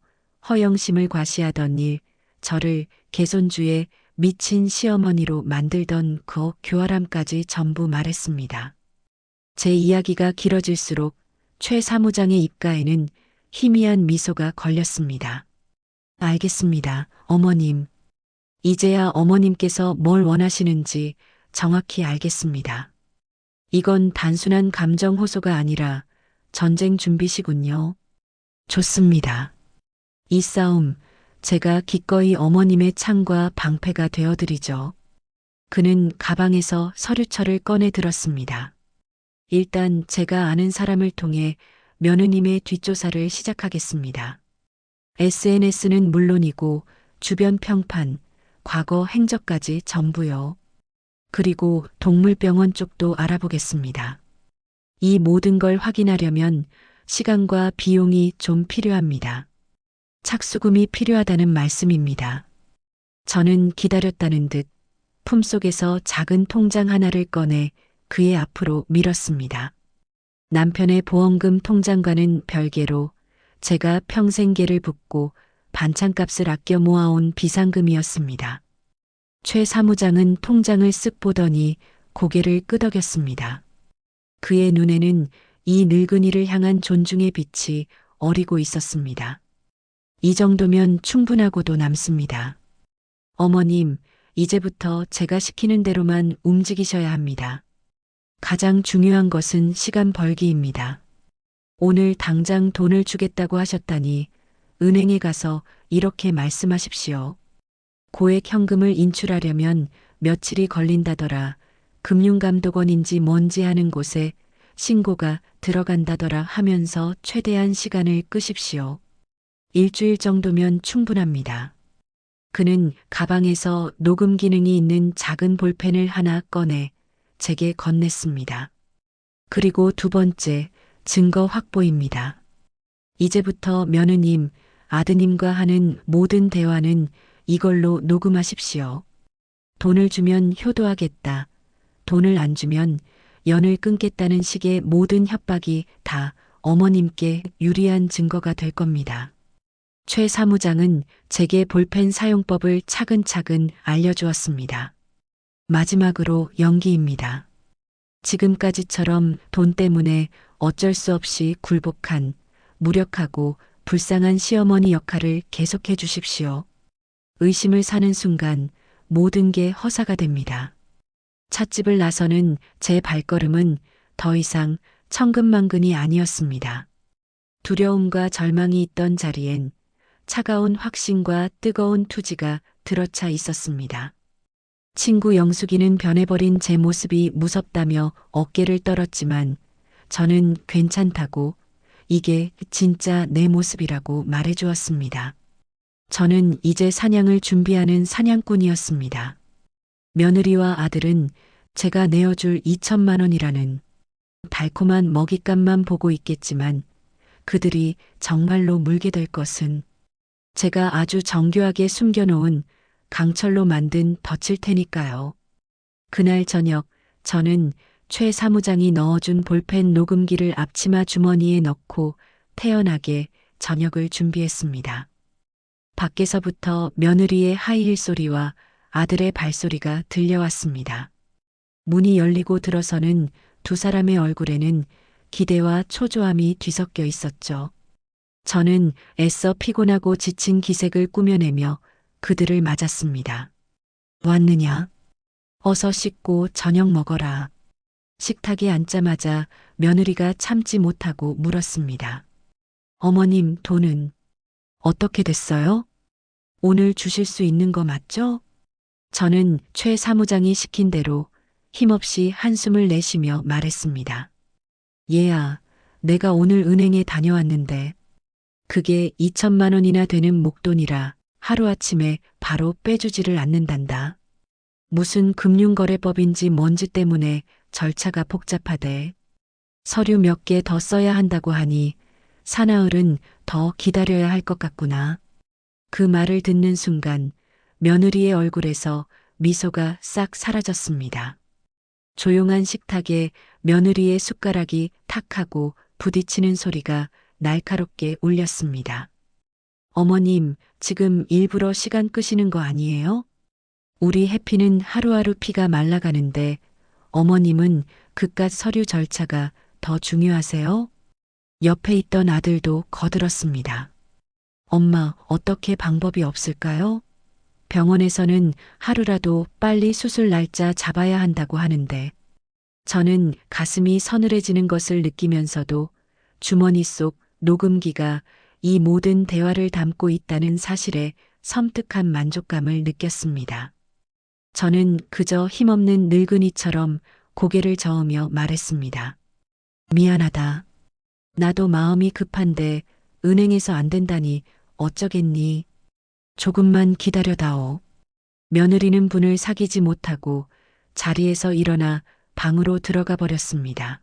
A: 허영심을 과시하던 일, 저를 개손주의 미친 시어머니로 만들던 그 교활함까지 전부 말했습니다. 제 이야기가 길어질수록 최 사무장의 입가에는 희미한 미소가 걸렸습니다. 알겠습니다, 어머님. 이제야 어머님께서 뭘 원하시는지 정확히 알겠습니다. 이건 단순한 감정 호소가 아니라 전쟁 준비시군요. 좋습니다. 이 싸움, 제가 기꺼이 어머님의 창과 방패가 되어드리죠. 그는 가방에서 서류철을 꺼내 들었습니다. 일단 제가 아는 사람을 통해 며느님의 뒷조사를 시작하겠습니다. SNS는 물론이고 주변 평판, 과거 행적까지 전부요. 그리고 동물병원 쪽도 알아보겠습니다. 이 모든 걸 확인하려면 시간과 비용이 좀 필요합니다. 착수금이 필요하다는 말씀입니다. 저는 기다렸다는 듯 품속에서 작은 통장 하나를 꺼내 그의 앞으로 밀었습니다. 남편의 보험금 통장과는 별개로 제가 평생계를 붓고 반찬값을 아껴 모아온 비상금이었습니다. 최 사무장은 통장을 쓱 보더니 고개를 끄덕였습니다. 그의 눈에는 이 늙은이를 향한 존중의 빛이 어리고 있었습니다. 이 정도면 충분하고도 남습니다. 어머님, 이제부터 제가 시키는 대로만 움직이셔야 합니다. 가장 중요한 것은 시간 벌기입니다. 오늘 당장 돈을 주겠다고 하셨다니 은행에 가서 이렇게 말씀하십시오. 고액 현금을 인출하려면 며칠이 걸린다더라. 금융감독원인지 뭔지 하는 곳에 신고가 들어간다더라 하면서 최대한 시간을 끄십시오. 일주일 정도면 충분합니다. 그는 가방에서 녹음 기능이 있는 작은 볼펜을 하나 꺼내 제게 건넸습니다. 그리고 두 번째, 증거 확보입니다. 이제부터 며느님, 아드님과 하는 모든 대화는 이걸로 녹음하십시오. 돈을 주면 효도하겠다. 돈을 안 주면 연을 끊겠다는 식의 모든 협박이 다 어머님께 유리한 증거가 될 겁니다. 최 사무장은 제게 볼펜 사용법을 차근차근 알려주었습니다. 마지막으로 연기입니다. 지금까지처럼 돈 때문에 어쩔 수 없이 굴복한 무력하고 불쌍한 시어머니 역할을 계속해 주십시오. 의심을 사는 순간 모든 게 허사가 됩니다. 찻집을 나서는 제 발걸음은 더 이상 천근만근이 아니었습니다. 두려움과 절망이 있던 자리엔 차가운 확신과 뜨거운 투지가 들어차 있었습니다. 친구 영숙이는 변해버린 제 모습이 무섭다며 어깨를 떨었지만 저는 괜찮다고, 이게 진짜 내 모습이라고 말해주었습니다. 저는 이제 사냥을 준비하는 사냥꾼이었습니다. 며느리와 아들은 제가 내어줄 2천만 원이라는 달콤한 먹잇감만 보고 있겠지만 그들이 정말로 물게 될 것은 제가 아주 정교하게 숨겨놓은 강철로 만든 덫일 테니까요. 그날 저녁 저는 최 사무장이 넣어준 볼펜 녹음기를 앞치마 주머니에 넣고 태연하게 저녁을 준비했습니다. 밖에서부터 며느리의 하이힐 소리와 아들의 발소리가 들려왔습니다. 문이 열리고 들어서는 두 사람의 얼굴에는 기대와 초조함이 뒤섞여 있었죠. 저는 애써 피곤하고 지친 기색을 꾸며내며 그들을 맞았습니다. 왔느냐? 어서 씻고 저녁 먹어라. 식탁에 앉자마자 며느리가 참지 못하고 물었습니다. 어머님, 돈은 어떻게 됐어요? 오늘 주실 수 있는 거 맞죠? 저는 최 사무장이 시킨 대로 힘없이 한숨을 내쉬며 말했습니다. 얘야, 내가 오늘 은행에 다녀왔는데 그게 2천만 원이나 되는 목돈이라 하루아침에 바로 빼주지를 않는단다. 무슨 금융거래법인지 뭔지 때문에 절차가 복잡하대. 서류 몇 개 더 써야 한다고 하니 사나흘은 더 기다려야 할 것 같구나. 그 말을 듣는 순간 며느리의 얼굴에서 미소가 싹 사라졌습니다. 조용한 식탁에 며느리의 숟가락이 탁 하고 부딪히는 소리가 날카롭게 울렸습니다. 어머님, 지금 일부러 시간 끄시는 거 아니에요? 우리 해피는 하루하루 피가 말라가는데 어머님은 그깟 서류 절차가 더 중요하세요? 옆에 있던 아들도 거들었습니다. 엄마, 어떻게 방법이 없을까요? 병원에서는 하루라도 빨리 수술 날짜 잡아야 한다고 하는데 저는 가슴이 서늘해지는 것을 느끼면서도 주머니 속 녹음기가 이 모든 대화를 담고 있다는 사실에 섬뜩한 만족감을 느꼈습니다. 저는 그저 힘없는 늙은이처럼 고개를 저으며 말했습니다. 미안하다. 나도 마음이 급한데 은행에서 안 된다니 어쩌겠니? 조금만 기다려다오. 며느리는 분을 사귀지 못하고 자리에서 일어나 방으로 들어가 버렸습니다.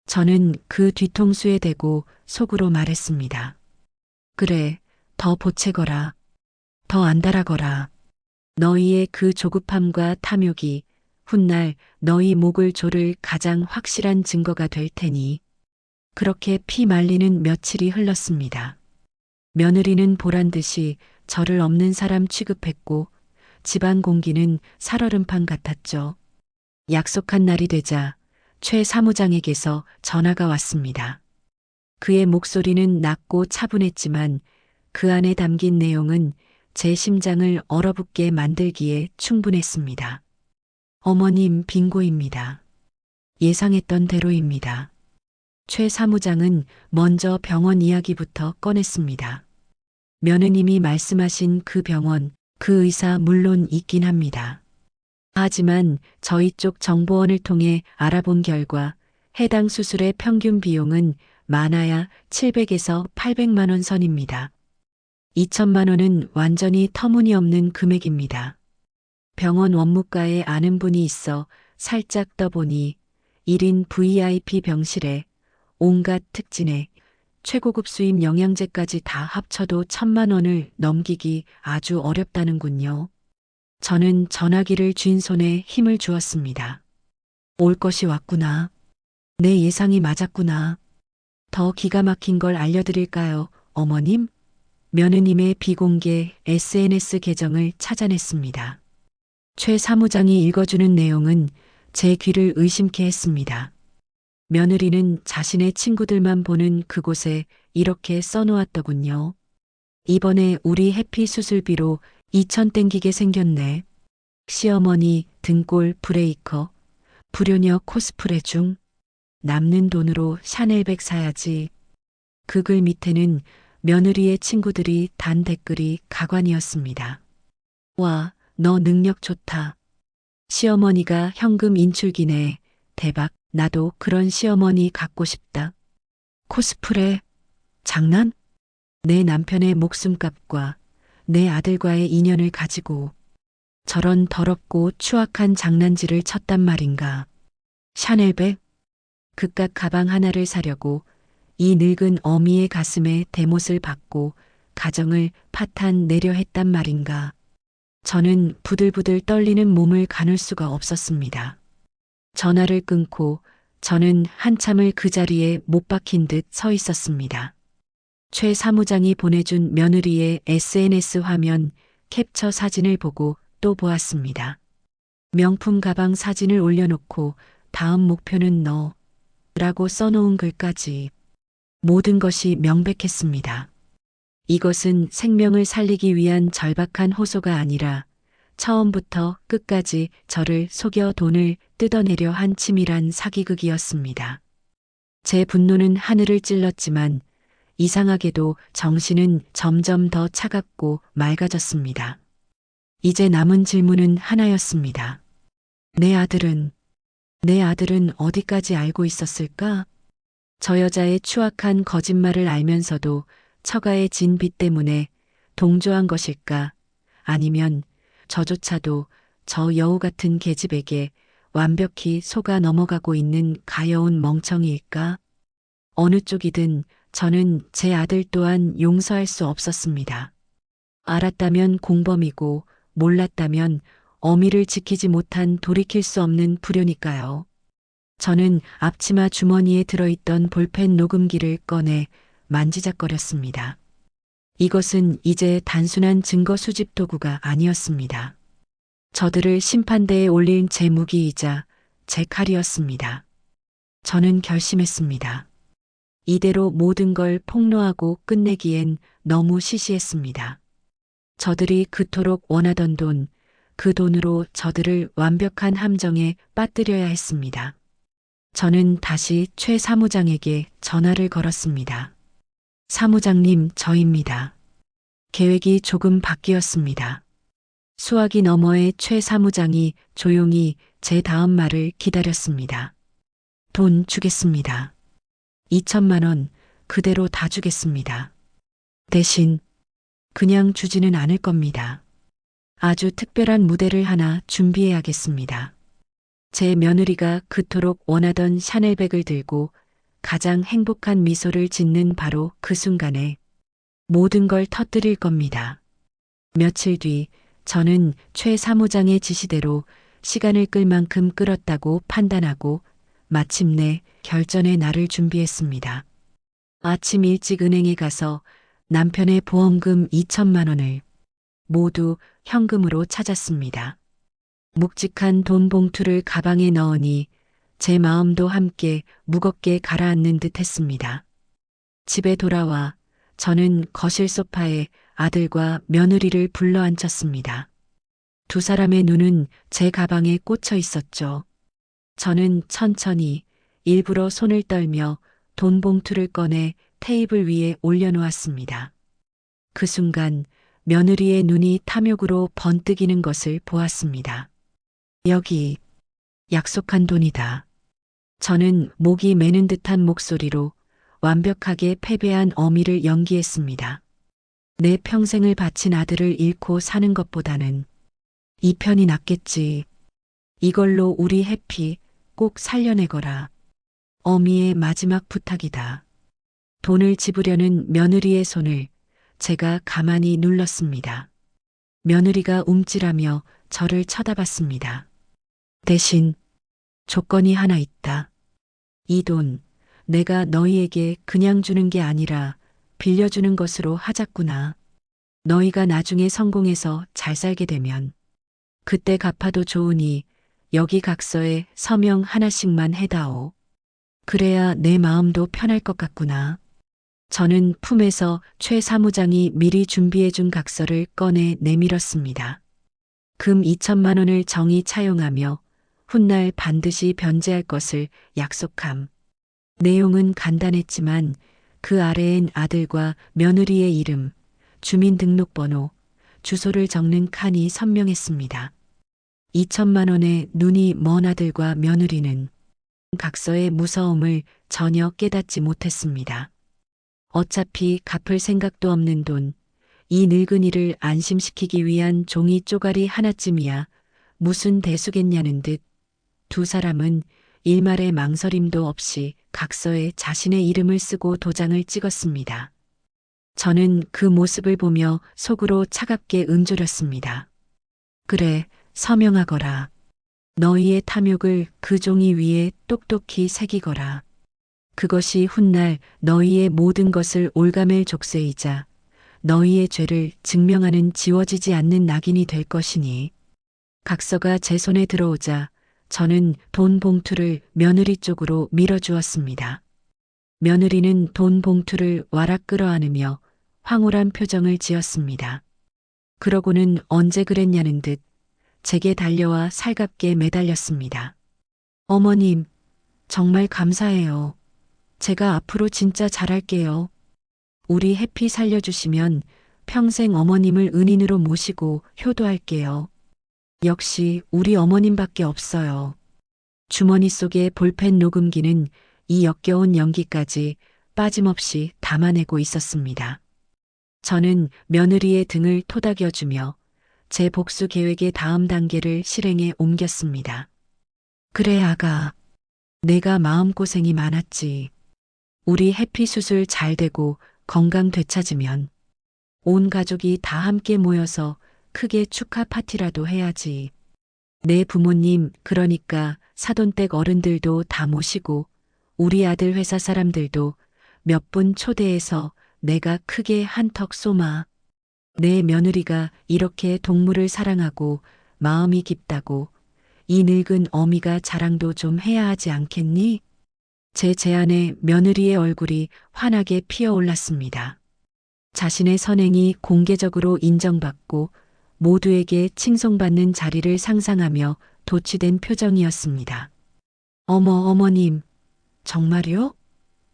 A: 저는 그 뒤통수에 대고 속으로 말했습니다. 그래, 더 보채거라. 더 안달하거라. 너희의 그 조급함과 탐욕이 훗날 너희 목을 조를 가장 확실한 증거가 될 테니. 그렇게 피 말리는 며칠이 흘렀습니다. 며느리는 보란 듯이 저를 없는 사람 취급했고 집안 공기는 살얼음판 같았죠. 약속한 날이 되자 최 사무장에게서 전화가 왔습니다. 그의 목소리는 낮고 차분했지만 그 안에 담긴 내용은 제 심장을 얼어붙게 만들기에 충분했습니다. 어머님, 빙고입니다. 예상했던 대로입니다. 최 사무장은 먼저 병원 이야기부터 꺼냈습니다. 며느님이 말씀하신 그 병원, 그 의사 물론 있긴 합니다. 하지만 저희 쪽 정보원을 통해 알아본 결과 해당 수술의 평균 비용은 많아야 700에서 800만 원 선입니다. 2천만 원은 완전히 터무니없는 금액입니다. 병원 원무과에 아는 분이 있어 살짝 떠보니 1인 VIP 병실에 온갖 특진에 최고급 수입 영양제까지 다 합쳐도 1,000만 원을 넘기기 아주 어렵다는군요. 저는 전화기를 쥔 손에 힘을 주었습니다. 올 것이 왔구나. 내 예상이 맞았구나. 더 기가 막힌 걸 알려드릴까요, 어머님? 며느님의 비공개 SNS 계정을 찾아냈습니다. 최 사무장이 읽어주는 내용은 제 귀를 의심케 했습니다. 며느리는 자신의 친구들만 보는 그곳에 이렇게 써놓았더군요. 이번에 우리 해피 수술비로 2천 땡기게 생겼네. 시어머니 등골 브레이커, 불효녀 코스프레 중 남는 돈으로 샤넬백 사야지. 그 글 밑에는 며느리의 친구들이 단 댓글이 가관이었습니다. 와, 너 능력 좋다. 시어머니가 현금 인출기네. 대박. 나도 그런 시어머니 갖고 싶다. 코스프레? 장난? 내 남편의 목숨값과 내 아들과의 인연을 가지고 저런 더럽고 추악한 장난질을 쳤단 말인가. 샤넬백? 그깟 가방 하나를 사려고 이 늙은 어미의 가슴에 대못을 박고 가정을 파탄 내려 했단 말인가. 저는 부들부들 떨리는 몸을 가눌 수가 없었습니다. 전화를 끊고 저는 한참을 그 자리에 못 박힌 듯 서 있었습니다. 최 사무장이 보내준 며느리의 SNS 화면 캡처 사진을 보고 또 보았습니다. 명품 가방 사진을 올려놓고 다음 목표는 너라고 써놓은 글까지 모든 것이 명백했습니다. 이것은 생명을 살리기 위한 절박한 호소가 아니라 처음부터 끝까지 저를 속여 돈을 뜯어내려 한 치밀한 사기극이었습니다. 제 분노는 하늘을 찔렀지만 이상하게도 정신은 점점 더 차갑고 맑아졌습니다. 이제 남은 질문은 하나였습니다. 내 아들은 어디까지 알고 있었을까? 저 여자의 추악한 거짓말을 알면서도 처가의 진 빚 때문에 동조한 것일까? 아니면 저조차도 저 여우 같은 계집에게 완벽히 속아 넘어가고 있는 가여운 멍청이일까? 어느 쪽이든 저는 제 아들 또한 용서할 수 없었습니다. 알았다면 공범이고 몰랐다면 어미를 지키지 못한 돌이킬 수 없는 불효니까요. 저는 앞치마 주머니에 들어있던 볼펜 녹음기를 꺼내 만지작거렸습니다. 이것은 이제 단순한 증거 수집 도구가 아니었습니다. 저들을 심판대에 올린 제 무기이자 제 칼이었습니다. 저는 결심했습니다. 이대로 모든 걸 폭로하고 끝내기엔 너무 시시했습니다. 저들이 그토록 원하던 돈, 그 돈으로 저들을 완벽한 함정에 빠뜨려야 했습니다. 저는 다시 최 사무장에게 전화를 걸었습니다. 사무장님, 저입니다. 계획이 조금 바뀌었습니다. 수화기 너머의 최 사무장이 조용히 제 다음 말을 기다렸습니다. 돈 주겠습니다. 2천만 원 그대로 다 주겠습니다. 대신 그냥 주지는 않을 겁니다. 아주 특별한 무대를 하나 준비해야겠습니다. 제 며느리가 그토록 원하던 샤넬백을 들고 가장 행복한 미소를 짓는 바로 그 순간에 모든 걸 터뜨릴 겁니다. 며칠 뒤 저는 최 사무장의 지시대로 시간을 끌 만큼 끌었다고 판단하고 마침내 결전의 날을 준비했습니다. 아침 일찍 은행에 가서 남편의 보험금 2천만 원을 모두 현금으로 찾았습니다. 묵직한 돈 봉투를 가방에 넣으니 제 마음도 함께 무겁게 가라앉는 듯 했습니다. 집에 돌아와 저는 거실 소파에 아들과 며느리를 불러 앉혔습니다. 두 사람의 눈은 제 가방에 꽂혀 있었죠. 저는 천천히 일부러 손을 떨며 돈 봉투를 꺼내 테이블 위에 올려놓았습니다. 그 순간 며느리의 눈이 탐욕으로 번뜩이는 것을 보았습니다. 여기 약속한 돈이다. 저는 목이 매는 듯한 목소리로 완벽하게 패배한 어미를 연기했습니다. 내 평생을 바친 아들을 잃고 사는 것보다는 이 편이 낫겠지. 이걸로 우리 해피 꼭 살려내거라. 어미의 마지막 부탁이다. 돈을 지불하는 며느리의 손을 제가 가만히 눌렀습니다. 며느리가 움찔하며 저를 쳐다봤습니다. 대신 조건이 하나 있다. 이 돈 내가 너희에게 그냥 주는 게 아니라 빌려주는 것으로 하자꾸나. 너희가 나중에 성공해서 잘 살게 되면 그때 갚아도 좋으니 여기 각서에 서명 하나씩만 해다오. 그래야 내 마음도 편할 것 같구나. 저는 품에서 최 사무장이 미리 준비해준 각서를 꺼내 내밀었습니다. 금 2천만 원을 정의 차용하며 훗날 반드시 변제할 것을 약속함. 내용은 간단했지만 그 아래엔 아들과 며느리의 이름, 주민등록번호, 주소를 적는 칸이 선명했습니다. 2천만 원에 눈이 먼 아들과 며느리는 각서의 무서움을 전혀 깨닫지 못했습니다. 어차피 갚을 생각도 없는 돈, 이 늙은이를 안심시키기 위한 종이 쪼가리 하나쯤이야 무슨 대수겠냐는 듯 두 사람은 일말의 망설임도 없이 각서에 자신의 이름을 쓰고 도장을 찍었습니다. 저는 그 모습을 보며 속으로 차갑게 음조렸습니다. 그래, 서명하거라. 너희의 탐욕을 그 종이 위에 똑똑히 새기거라. 그것이 훗날 너희의 모든 것을 올가맬 족쇄이자 너희의 죄를 증명하는 지워지지 않는 낙인이 될 것이니. 각서가 제 손에 들어오자 저는 돈 봉투를 며느리 쪽으로 밀어주었습니다. 며느리는 돈 봉투를 와락 끌어안으며 황홀한 표정을 지었습니다. 그러고는 언제 그랬냐는 듯 제게 달려와 살갑게 매달렸습니다. 어머님, 정말 감사해요. 제가 앞으로 진짜 잘할게요. 우리 해피 살려주시면 평생 어머님을 은인으로 모시고 효도할게요. 역시 우리 어머님밖에 없어요. 주머니 속의 볼펜 녹음기는 이 역겨운 연기까지 빠짐없이 담아내고 있었습니다. 저는 며느리의 등을 토닥여주며 제 복수 계획의 다음 단계를 실행에 옮겼습니다. 그래 아가, 내가 마음고생이 많았지. 우리 해피 수술 잘 되고 건강 되찾으면 온 가족이 다 함께 모여서 크게 축하 파티라도 해야지. 내 부모님, 그러니까 사돈댁 어른들도 다 모시고 우리 아들 회사 사람들도 몇 분 초대해서 내가 크게 한턱 쏘마. 내 며느리가 이렇게 동물을 사랑하고 마음이 깊다고 이 늙은 어미가 자랑도 좀 해야 하지 않겠니? 제 제안에 며느리의 얼굴이 환하게 피어올랐습니다. 자신의 선행이 공개적으로 인정받고 모두에게 칭송받는 자리를 상상하며 도취된 표정이었습니다. 어머, 어머님, 정말요?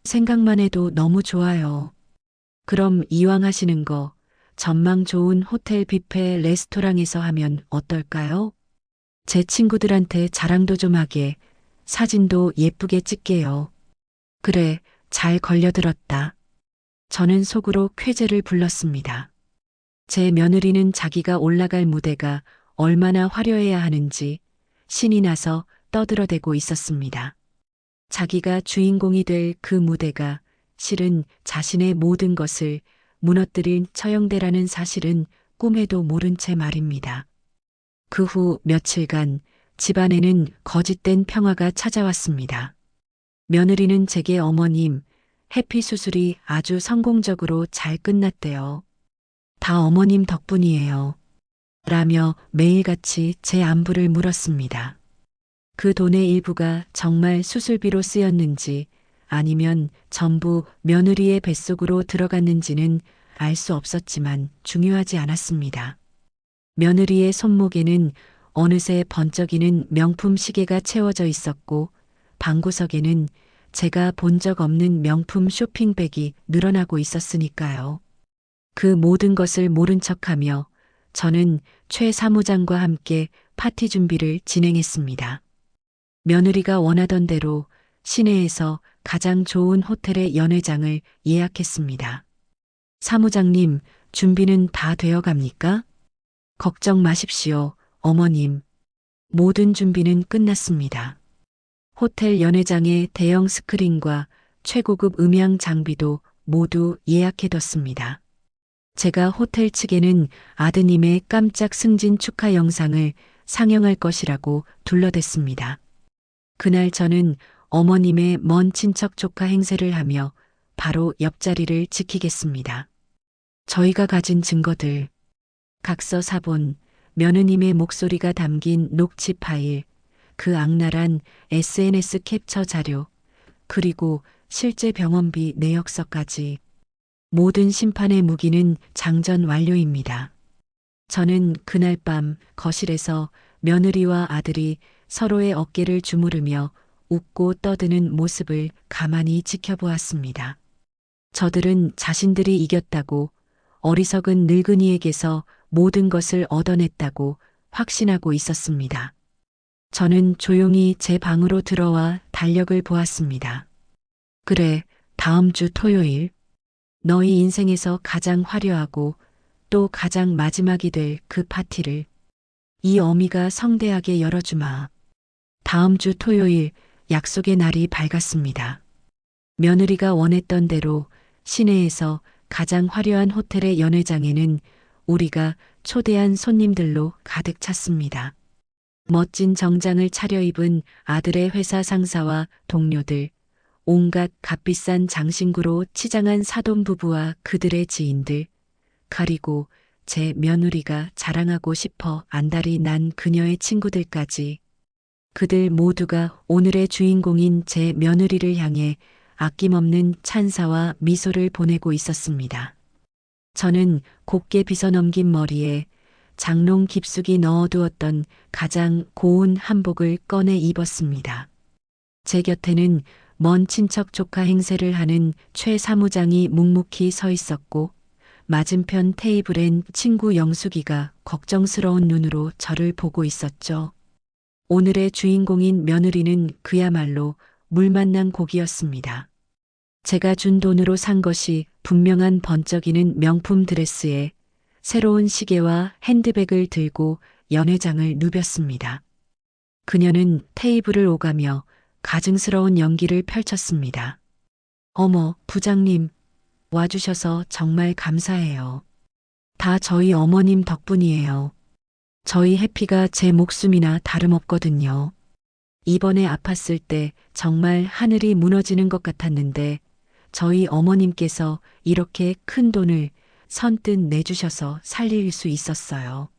A: 생각만 해도 너무 좋아요. 그럼 이왕 하시는 거 전망 좋은 호텔 뷔페 레스토랑에서 하면 어떨까요? 제 친구들한테 자랑도 좀 하게, 사진도 예쁘게 찍게요. 그래, 잘 걸려들었다. 저는 속으로 쾌재를 불렀습니다. 제 며느리는 자기가 올라갈 무대가 얼마나 화려해야 하는지 신이 나서 떠들어대고 있었습니다. 자기가 주인공이 될 그 무대가 실은 자신의 모든 것을 무너뜨린 처형대라는 사실은 꿈에도 모른 채 말입니다. 그 후 며칠간 집안에는 거짓된 평화가 찾아왔습니다. 며느리는 제게 어머님, 해피 수술이 아주 성공적으로 잘 끝났대요. 다 어머님 덕분이에요. 라며 매일같이 제 안부를 물었습니다. 그 돈의 일부가 정말 수술비로 쓰였는지 아니면 전부 며느리의 뱃속으로 들어갔는지는 알 수 없었지만 중요하지 않았습니다. 며느리의 손목에는 어느새 번쩍이는 명품 시계가 채워져 있었고 방구석에는 제가 본 적 없는 명품 쇼핑백이 늘어나고 있었으니까요. 그 모든 것을 모른 척하며 저는 최 사무장과 함께 파티 준비를 진행했습니다. 며느리가 원하던 대로 시내에서 가장 좋은 호텔의 연회장을 예약했습니다. 사무장님, 준비는 다 되어 갑니까? 걱정 마십시오, 어머님. 모든 준비는 끝났습니다. 호텔 연회장의 대형 스크린과 최고급 음향 장비도 모두 예약해뒀습니다. 제가 호텔 측에는 아드님의 깜짝 승진 축하 영상을 상영할 것이라고 둘러댔습니다. 그날 저는 어머님의 먼 친척 조카 행세를 하며 바로 옆자리를 지키겠습니다. 저희가 가진 증거들, 각서 사본, 며느님의 목소리가 담긴 녹취 파일, 그 악랄한 SNS 캡처 자료, 그리고 실제 병원비 내역서까지 모든 심판의 무기는 장전 완료입니다. 저는 그날 밤 거실에서 며느리와 아들이 서로의 어깨를 주무르며 웃고 떠드는 모습을 가만히 지켜보았습니다. 저들은 자신들이 이겼다고 어리석은 늙은이에게서 모든 것을 얻어냈다고 확신하고 있었습니다. 저는 조용히 제 방으로 들어와 달력을 보았습니다. 그래, 다음 주 토요일. 너희 인생에서 가장 화려하고 또 가장 마지막이 될 그 파티를 이 어미가 성대하게 열어주마. 다음 주 토요일 약속의 날이 밝았습니다. 며느리가 원했던 대로 시내에서 가장 화려한 호텔의 연회장에는 우리가 초대한 손님들로 가득 찼습니다. 멋진 정장을 차려입은 아들의 회사 상사와 동료들, 온갖 값비싼 장신구로 치장한 사돈 부부와 그들의 지인들, 그리고 제 며느리가 자랑하고 싶어 안달이 난 그녀의 친구들까지. 그들 모두가 오늘의 주인공인 제 며느리를 향해 아낌없는 찬사와 미소를 보내고 있었습니다. 저는 곱게 빗어넘긴 머리에 장롱 깊숙이 넣어두었던 가장 고운 한복을 꺼내 입었습니다. 제 곁에는 먼 친척 조카 행세를 하는 최 사무장이 묵묵히 서 있었고 맞은편 테이블엔 친구 영숙이가 걱정스러운 눈으로 저를 보고 있었죠. 오늘의 주인공인 며느리는 그야말로 물 만난 고기였습니다. 제가 준 돈으로 산 것이 분명한 번쩍이는 명품 드레스에 새로운 시계와 핸드백을 들고 연회장을 누볐습니다. 그녀는 테이블을 오가며 가증스러운 연기를 펼쳤습니다. 어머, 부장님, 와주셔서 정말 감사해요. 다 저희 어머님 덕분이에요. 저희 해피가 제 목숨이나 다름없거든요. 이번에 아팠을 때 정말 하늘이 무너지는 것 같았는데 저희 어머님께서 이렇게 큰 돈을 선뜻 내주셔서 살릴 수 있었어요.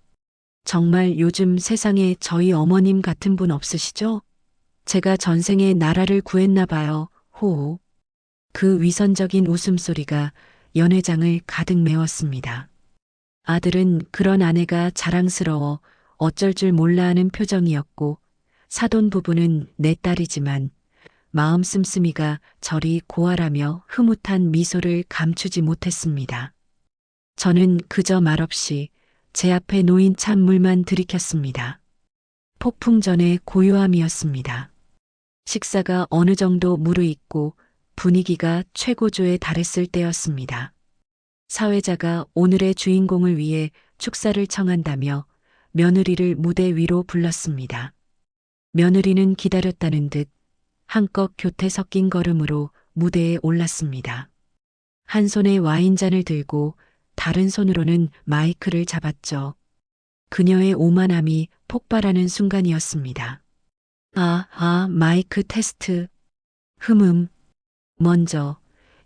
A: 정말 요즘 세상에 저희 어머님 같은 분 없으시죠? 제가 전생에 나라를 구했나 봐요. 호호. 그 위선적인 웃음소리가 연회장을 가득 메웠습니다. 아들은 그런 아내가 자랑스러워 어쩔 줄 몰라 하는 표정이었고 사돈 부부는 내 딸이지만 마음 씀씀이가 저리 고아라며 흐뭇한 미소를 감추지 못했습니다. 저는 그저 말없이 제 앞에 놓인 찬물만 들이켰습니다. 폭풍 전의 고요함이었습니다. 식사가 어느 정도 무르익고 분위기가 최고조에 달했을 때였습니다. 사회자가 오늘의 주인공을 위해 축사를 청한다며 며느리를 무대 위로 불렀습니다. 며느리는 기다렸다는 듯 한껏 교태 섞인 걸음으로 무대에 올랐습니다. 한 손에 와인잔을 들고 다른 손으로는 마이크를 잡았죠. 그녀의 오만함이 폭발하는 순간이었습니다. 마이크 테스트. 먼저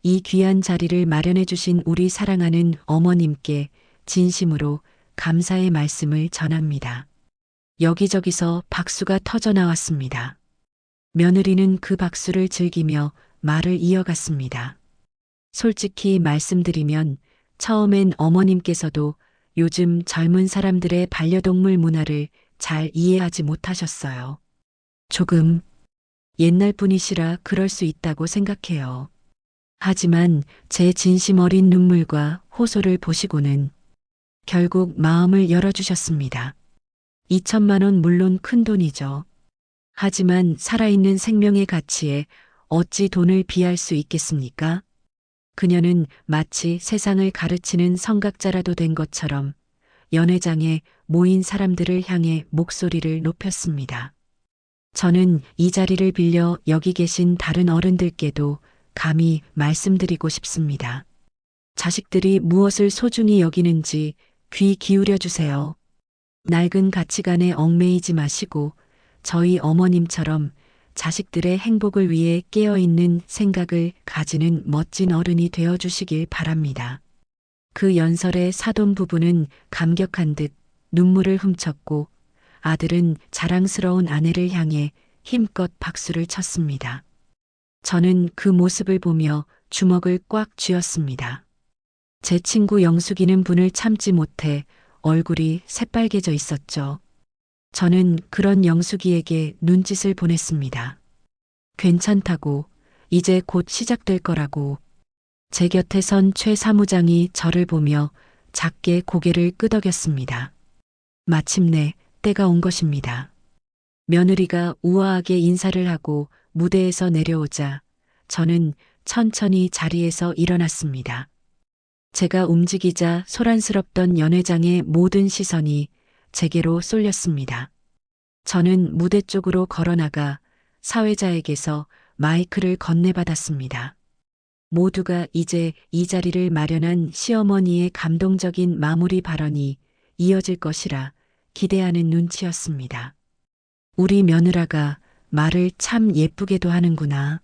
A: 이 귀한 자리를 마련해 주신 우리 사랑하는 어머님께 진심으로 감사의 말씀을 전합니다. 여기저기서 박수가 터져 나왔습니다. 며느리는 그 박수를 즐기며 말을 이어갔습니다. 솔직히 말씀드리면 처음엔 어머님께서도 요즘 젊은 사람들의 반려동물 문화를 잘 이해하지 못하셨어요. 조금 옛날 분이시라 그럴 수 있다고 생각해요. 하지만 제 진심 어린 눈물과 호소를 보시고는 결국 마음을 열어주셨습니다. 2천만 원 물론 큰 돈이죠. 하지만 살아있는 생명의 가치에 어찌 돈을 비할 수 있겠습니까? 그녀는 마치 세상을 가르치는 성각자라도 된 것처럼 연회장에 모인 사람들을 향해 목소리를 높였습니다. 저는 이 자리를 빌려 여기 계신 다른 어른들께도 감히 말씀드리고 싶습니다. 자식들이 무엇을 소중히 여기는지 귀 기울여 주세요. 낡은 가치관에 얽매이지 마시고 저희 어머님처럼 자식들의 행복을 위해 깨어있는 생각을 가지는 멋진 어른이 되어 주시길 바랍니다. 그 연설에 사돈 부부는 감격한 듯 눈물을 훔쳤고 아들은 자랑스러운 아내를 향해 힘껏 박수를 쳤습니다. 저는 그 모습을 보며 주먹을 꽉 쥐었습니다. 제 친구 영숙이는 분을 참지 못해 얼굴이 새빨개져 있었죠. 저는 그런 영숙이에게 눈짓을 보냈습니다. 괜찮다고, 이제 곧 시작될 거라고. 제 곁에 선 최 사무장이 저를 보며 작게 고개를 끄덕였습니다. 마침내 때가 온 것입니다. 며느리가 우아하게 인사를 하고 무대에서 내려오자 저는 천천히 자리에서 일어났습니다. 제가 움직이자 소란스럽던 연회장의 모든 시선이 제게로 쏠렸습니다. 저는 무대 쪽으로 걸어나가 사회자에게서 마이크를 건네받았습니다. 모두가 이제 이 자리를 마련한 시어머니의 감동적인 마무리 발언이 이어질 것이라 기대하는 눈치였습니다. 우리 며느라가 말을 참 예쁘게도 하는구나.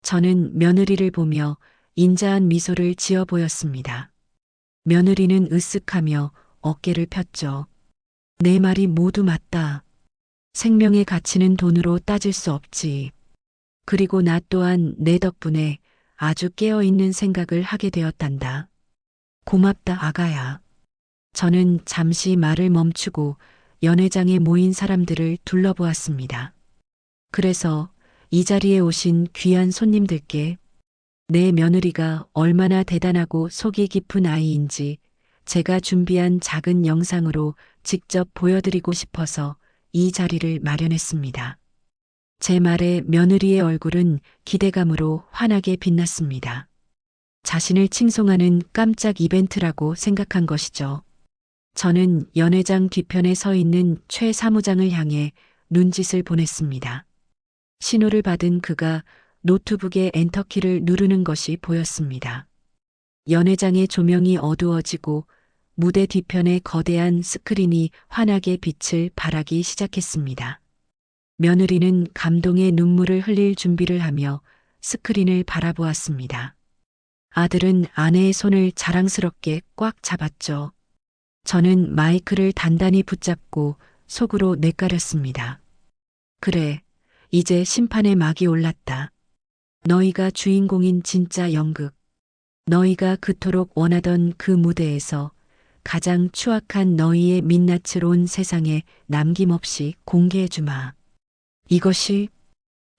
A: 저는 며느리를 보며 인자한 미소를 지어 보였습니다. 며느리는 으쓱하며 어깨를 폈죠. 내 말이 모두 맞다. 생명의 가치는 돈으로 따질 수 없지. 그리고 나 또한 내 덕분에 아주 깨어있는 생각을 하게 되었단다. 고맙다, 아가야. 저는 잠시 말을 멈추고 연회장에 모인 사람들을 둘러보았습니다. 그래서 이 자리에 오신 귀한 손님들께 내 며느리가 얼마나 대단하고 속이 깊은 아이인지 제가 준비한 작은 영상으로 직접 보여드리고 싶어서 이 자리를 마련했습니다. 제 말에 며느리의 얼굴은 기대감으로 환하게 빛났습니다. 자신을 칭송하는 깜짝 이벤트라고 생각한 것이죠. 저는 연회장 뒤편에 서 있는 최 사무장을 향해 눈짓을 보냈습니다. 신호를 받은 그가 노트북의 엔터키를 누르는 것이 보였습니다. 연회장의 조명이 어두워지고 무대 뒤편의 거대한 스크린이 환하게 빛을 발하기 시작했습니다. 며느리는 감동의 눈물을 흘릴 준비를 하며 스크린을 바라보았습니다. 아들은 아내의 손을 자랑스럽게 꽉 잡았죠. 저는 마이크를 단단히 붙잡고 속으로 내까렸습니다. 그래, 이제 심판의 막이 올랐다. 너희가 주인공인 진짜 연극. 너희가 그토록 원하던 그 무대에서 가장 추악한 너희의 민낯을 온 세상에 남김없이 공개해주마. 이것이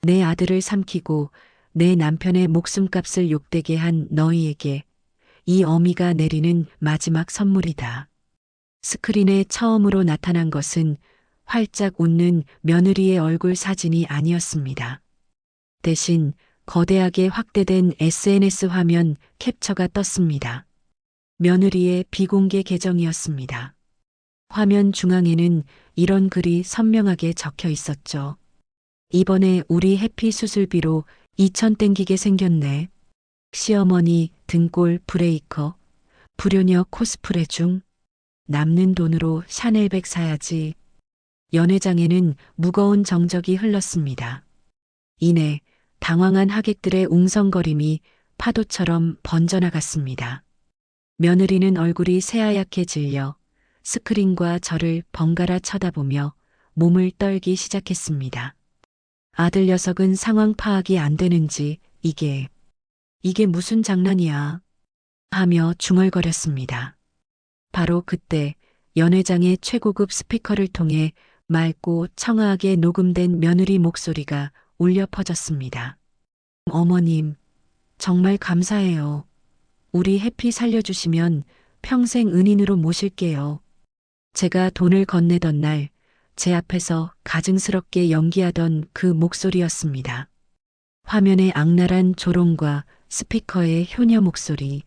A: 내 아들을 삼키고 내 남편의 목숨값을 욕되게 한 너희에게 이 어미가 내리는 마지막 선물이다. 스크린에 처음으로 나타난 것은 활짝 웃는 며느리의 얼굴 사진이 아니었습니다. 대신 거대하게 확대된 SNS 화면 캡처가 떴습니다. 며느리의 비공개 계정이었습니다. 화면 중앙에는 이런 글이 선명하게 적혀 있었죠. 이번에 우리 해피 수술비로 2천 땡기게 생겼네. 시어머니 등골 브레이커, 불효녀 코스프레 중 남는 돈으로 샤넬백 사야지. 연회장에는 무거운 정적이 흘렀습니다. 이내 당황한 하객들의 웅성거림이 파도처럼 번져나갔습니다. 며느리는 얼굴이 새하얗게 질려 스크린과 저를 번갈아 쳐다보며 몸을 떨기 시작했습니다. 아들 녀석은 상황 파악이 안 되는지 이게 무슨 장난이야 하며 중얼거렸습니다. 바로 그때 연회장의 최고급 스피커를 통해 맑고 청아하게 녹음된 며느리 목소리가 울려 퍼졌습니다. 어머님, 정말 감사해요. 우리 해피 살려주시면 평생 은인으로 모실게요. 제가 돈을 건네던 날 제 앞에서 가증스럽게 연기하던 그 목소리였습니다. 화면의 악랄한 조롱과 스피커의 효녀 목소리.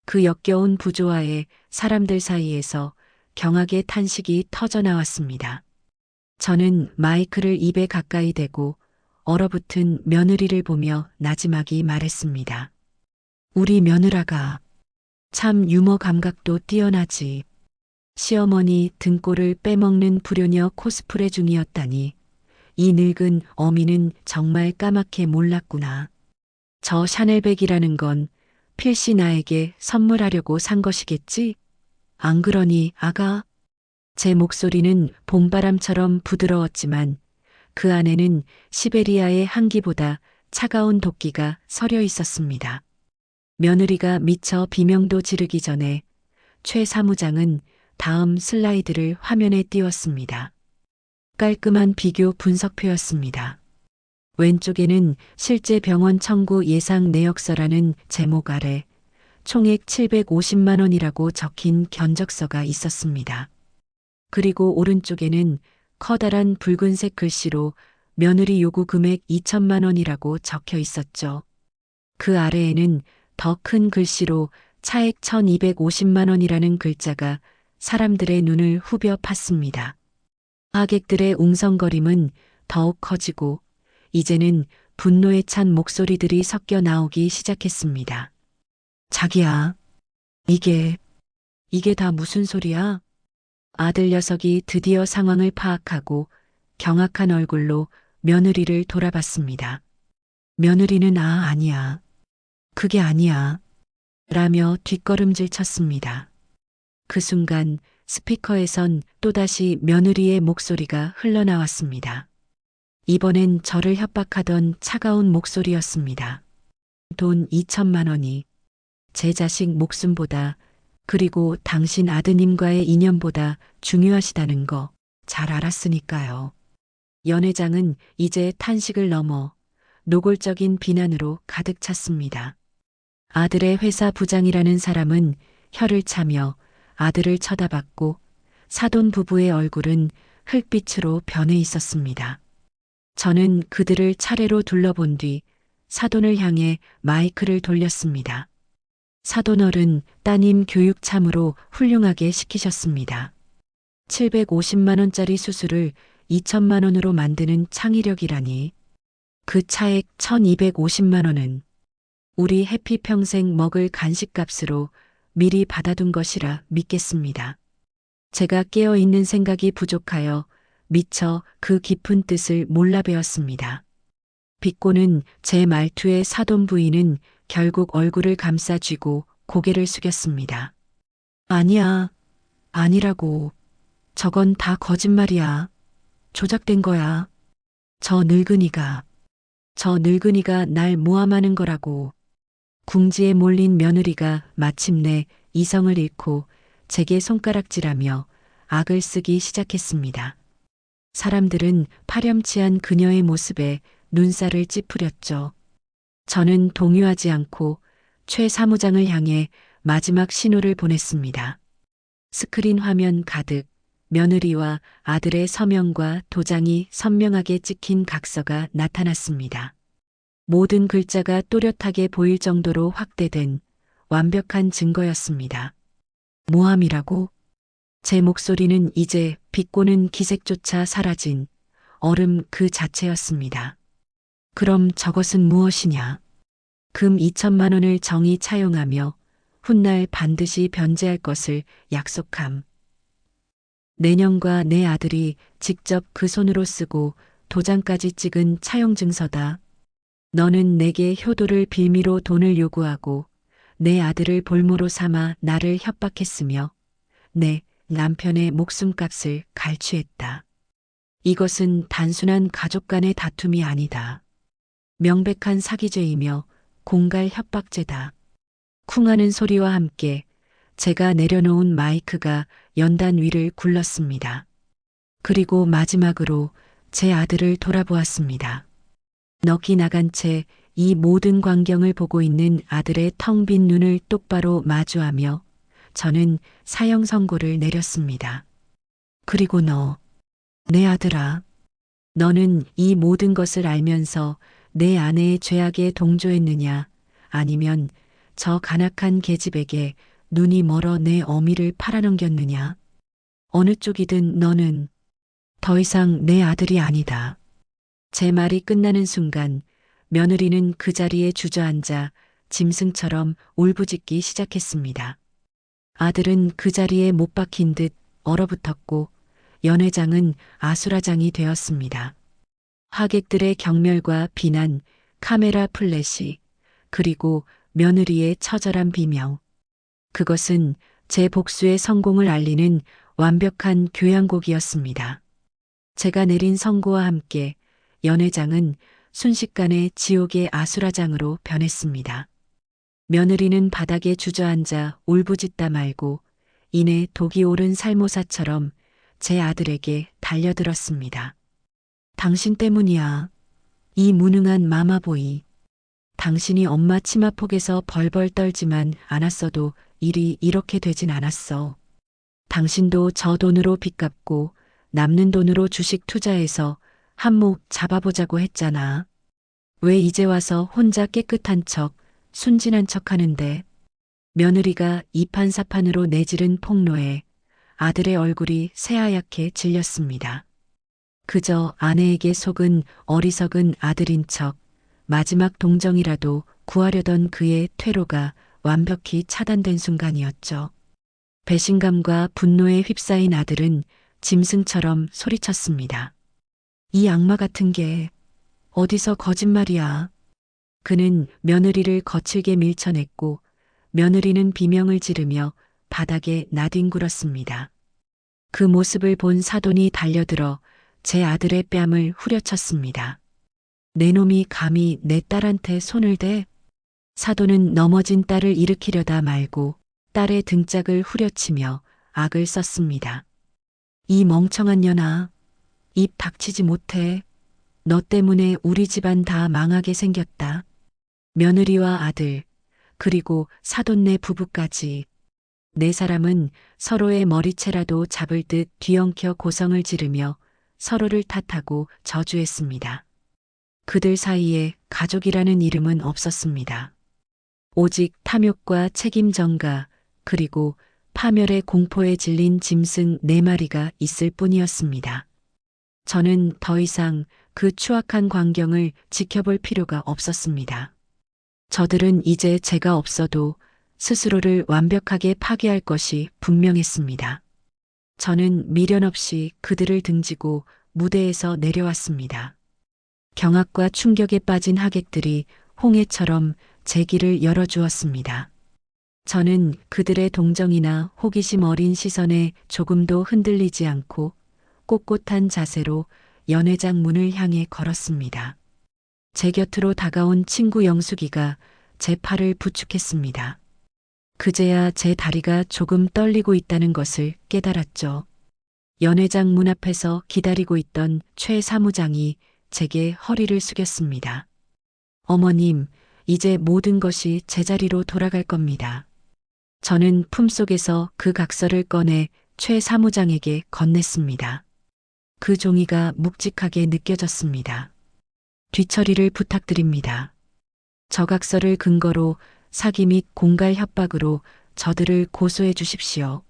A: 그 역겨운 부조화에 사람들 사이에서 경악의 탄식이 터져나왔습니다. 저는 마이크를 입에 가까이 대고 얼어붙은 며느리를 보며 나지막이 말했습니다. 우리 며느라가 참 유머 감각도 뛰어나지. 시어머니 등골을 빼먹는 불효녀 코스프레 중이었다니 이 늙은 어미는 정말 까맣게 몰랐구나. 저 샤넬백이라는 건 필시 나에게 선물하려고 산 것이겠지? 안 그러니 아가? 제 목소리는 봄바람처럼 부드러웠지만 그 안에는 시베리아의 한기보다 차가운 도끼가 서려 있었습니다. 며느리가 미처 비명도 지르기 전에 최 사무장은 다음 슬라이드를 화면에 띄웠습니다. 깔끔한 비교 분석표였습니다. 왼쪽에는 실제 병원 청구 예상 내역서라는 제목 아래 총액 750만 원이라고 적힌 견적서가 있었습니다. 그리고 오른쪽에는 커다란 붉은색 글씨로 며느리 요구 금액 2천만 원이라고 적혀 있었죠. 그 아래에는 더 큰 글씨로 차액 1,250만 원이라는 글자가 사람들의 눈을 후벼 팠습니다. 하객들의 웅성거림은 더욱 커지고 이제는 분노에 찬 목소리들이 섞여 나오기 시작했습니다. 자기야, 이게 다 무슨 소리야? 아들 녀석이 드디어 상황을 파악하고 경악한 얼굴로 며느리를 돌아봤습니다. 며느리는 아니야. 그게 아니야. 라며 뒷걸음질 쳤습니다. 그 순간 스피커에선 또다시 며느리의 목소리가 흘러나왔습니다. 이번엔 저를 협박하던 차가운 목소리였습니다. 돈 2천만 원이 제 자식 목숨보다 그리고 당신 아드님과의 인연보다 중요하시다는 거 잘 알았으니까요. 연회장은 이제 탄식을 넘어 노골적인 비난으로 가득 찼습니다. 아들의 회사 부장이라는 사람은 혀를 차며 아들을 쳐다봤고 사돈 부부의 얼굴은 흙빛으로 변해 있었습니다. 저는 그들을 차례로 둘러본 뒤 사돈을 향해 마이크를 돌렸습니다. 사돈어른, 따님 교육 참으로 훌륭하게 시키셨습니다. 750만 원짜리 수술을 2천만 원으로 만드는 창의력이라니. 그 차액 1250만 원은 우리 해피 평생 먹을 간식값으로 미리 받아둔 것이라 믿겠습니다. 제가 깨어있는 생각이 부족하여 미처 그 깊은 뜻을 몰라 배웠습니다. 빅고는 제 말투에 사돈 부인은 결국 얼굴을 감싸 쥐고 고개를 숙였습니다. 아니야, 아니라고. 저건 다 거짓말이야. 조작된 거야. 저 늙은이가 날 모함하는 거라고. 궁지에 몰린 며느리가 마침내 이성을 잃고 제게 손가락질하며 악을 쓰기 시작했습니다. 사람들은 파렴치한 그녀의 모습에 눈살을 찌푸렸죠. 저는 동요하지 않고 최 사무장을 향해 마지막 신호를 보냈습니다. 스크린 화면 가득 며느리와 아들의 서명과 도장이 선명하게 찍힌 각서가 나타났습니다. 모든 글자가 또렷하게 보일 정도로 확대된 완벽한 증거였습니다. 모함이라고? 제 목소리는 이제 비꼬는 기색조차 사라진 얼음 그 자체였습니다. 그럼 저것은 무엇이냐? 금 2천만 원을 정의 차용하며 훗날 반드시 변제할 것을 약속함. 내년과 내 아들이 직접 그 손으로 쓰고 도장까지 찍은 차용증서다. 너는 내게 효도를 빌미로 돈을 요구하고 내 아들을 볼모로 삼아 나를 협박했으며 내 남편의 목숨값을 갈취했다. 이것은 단순한 가족 간의 다툼이 아니다. 명백한 사기죄이며 공갈 협박죄다. 쿵하는 소리와 함께 제가 내려놓은 마이크가 연단 위를 굴렀습니다. 그리고 마지막으로 제 아들을 돌아보았습니다. 넋이 나간 채 이 모든 광경을 보고 있는 아들의 텅 빈 눈을 똑바로 마주하며 저는 사형 선고를 내렸습니다. 그리고 너, 내 아들아, 너는 이 모든 것을 알면서 내 아내의 죄악에 동조했느냐, 아니면 저 간악한 계집에게 눈이 멀어 내 어미를 팔아넘겼느냐? 어느 쪽이든 너는 더 이상 내 아들이 아니다. 제 말이 끝나는 순간 며느리는 그 자리에 주저앉아 짐승처럼 울부짖기 시작했습니다. 아들은 그 자리에 못 박힌 듯 얼어붙었고 연회장은 아수라장이 되었습니다. 하객들의 경멸과 비난, 카메라 플래시, 그리고 며느리의 처절한 비명. 그것은 제 복수의 성공을 알리는 완벽한 교향곡이었습니다. 제가 내린 선고와 함께 연회장은 순식간에 지옥의 아수라장으로 변했습니다. 며느리는 바닥에 주저앉아 울부짖다 말고 이내 독이 오른 살모사처럼 제 아들에게 달려들었습니다. 당신 때문이야. 이 무능한 마마보이. 당신이 엄마 치마폭에서 벌벌 떨지만 않았어도 일이 이렇게 되진 않았어. 당신도 저 돈으로 빚 갚고 남는 돈으로 주식 투자해서 한몫 잡아보자고 했잖아. 왜 이제 와서 혼자 깨끗한 척, 순진한 척 하는데? 며느리가 이판사판으로 내지른 폭로에 아들의 얼굴이 새하얗게 질렸습니다. 그저 아내에게 속은 어리석은 아들인 척, 마지막 동정이라도 구하려던 그의 퇴로가 완벽히 차단된 순간이었죠. 배신감과 분노에 휩싸인 아들은 짐승처럼 소리쳤습니다. 이 악마 같은 게 어디서 거짓말이야. 그는 며느리를 거칠게 밀쳐냈고 며느리는 비명을 지르며 바닥에 나뒹굴었습니다. 그 모습을 본 사돈이 달려들어 제 아들의 뺨을 후려쳤습니다. 내 놈이 감히 내 딸한테 손을 대? 사돈은 넘어진 딸을 일으키려다 말고 딸의 등짝을 후려치며 악을 썼습니다. 이 멍청한 년아, 입 닥치지 못해. 너 때문에 우리 집안 다 망하게 생겼다. 며느리와 아들, 그리고 사돈네 부부까지. 네 사람은 서로의 머리채라도 잡을 듯 뒤엉켜 고성을 지르며 서로를 탓하고 저주했습니다. 그들 사이에 가족이라는 이름은 없었습니다. 오직 탐욕과 책임 전가, 그리고 파멸의 공포에 질린 짐승 4마리가 있을 뿐이었습니다. 저는 더 이상 그 추악한 광경을 지켜볼 필요가 없었습니다. 저들은 이제 제가 없어도 스스로를 완벽하게 파괴할 것이 분명했습니다. 저는 미련 없이 그들을 등지고 무대에서 내려왔습니다. 경악과 충격에 빠진 하객들이 홍해처럼 제 길을 열어주었습니다. 저는 그들의 동정이나 호기심 어린 시선에 조금도 흔들리지 않고 꼿꼿한 자세로 연회장 문을 향해 걸었습니다. 제 곁으로 다가온 친구 영숙이가 제 팔을 부축했습니다. 그제야 제 다리가 조금 떨리고 있다는 것을 깨달았죠. 연회장 문 앞에서 기다리고 있던 최 사무장이 제게 허리를 숙였습니다. 어머님, 이제 모든 것이 제자리로 돌아갈 겁니다. 저는 품속에서 그 각서를 꺼내 최 사무장에게 건넸습니다. 그 종이가 묵직하게 느껴졌습니다. 뒤처리를 부탁드립니다. 저 각서를 근거로 사기 및 공갈 협박으로 저들을 고소해 주십시오.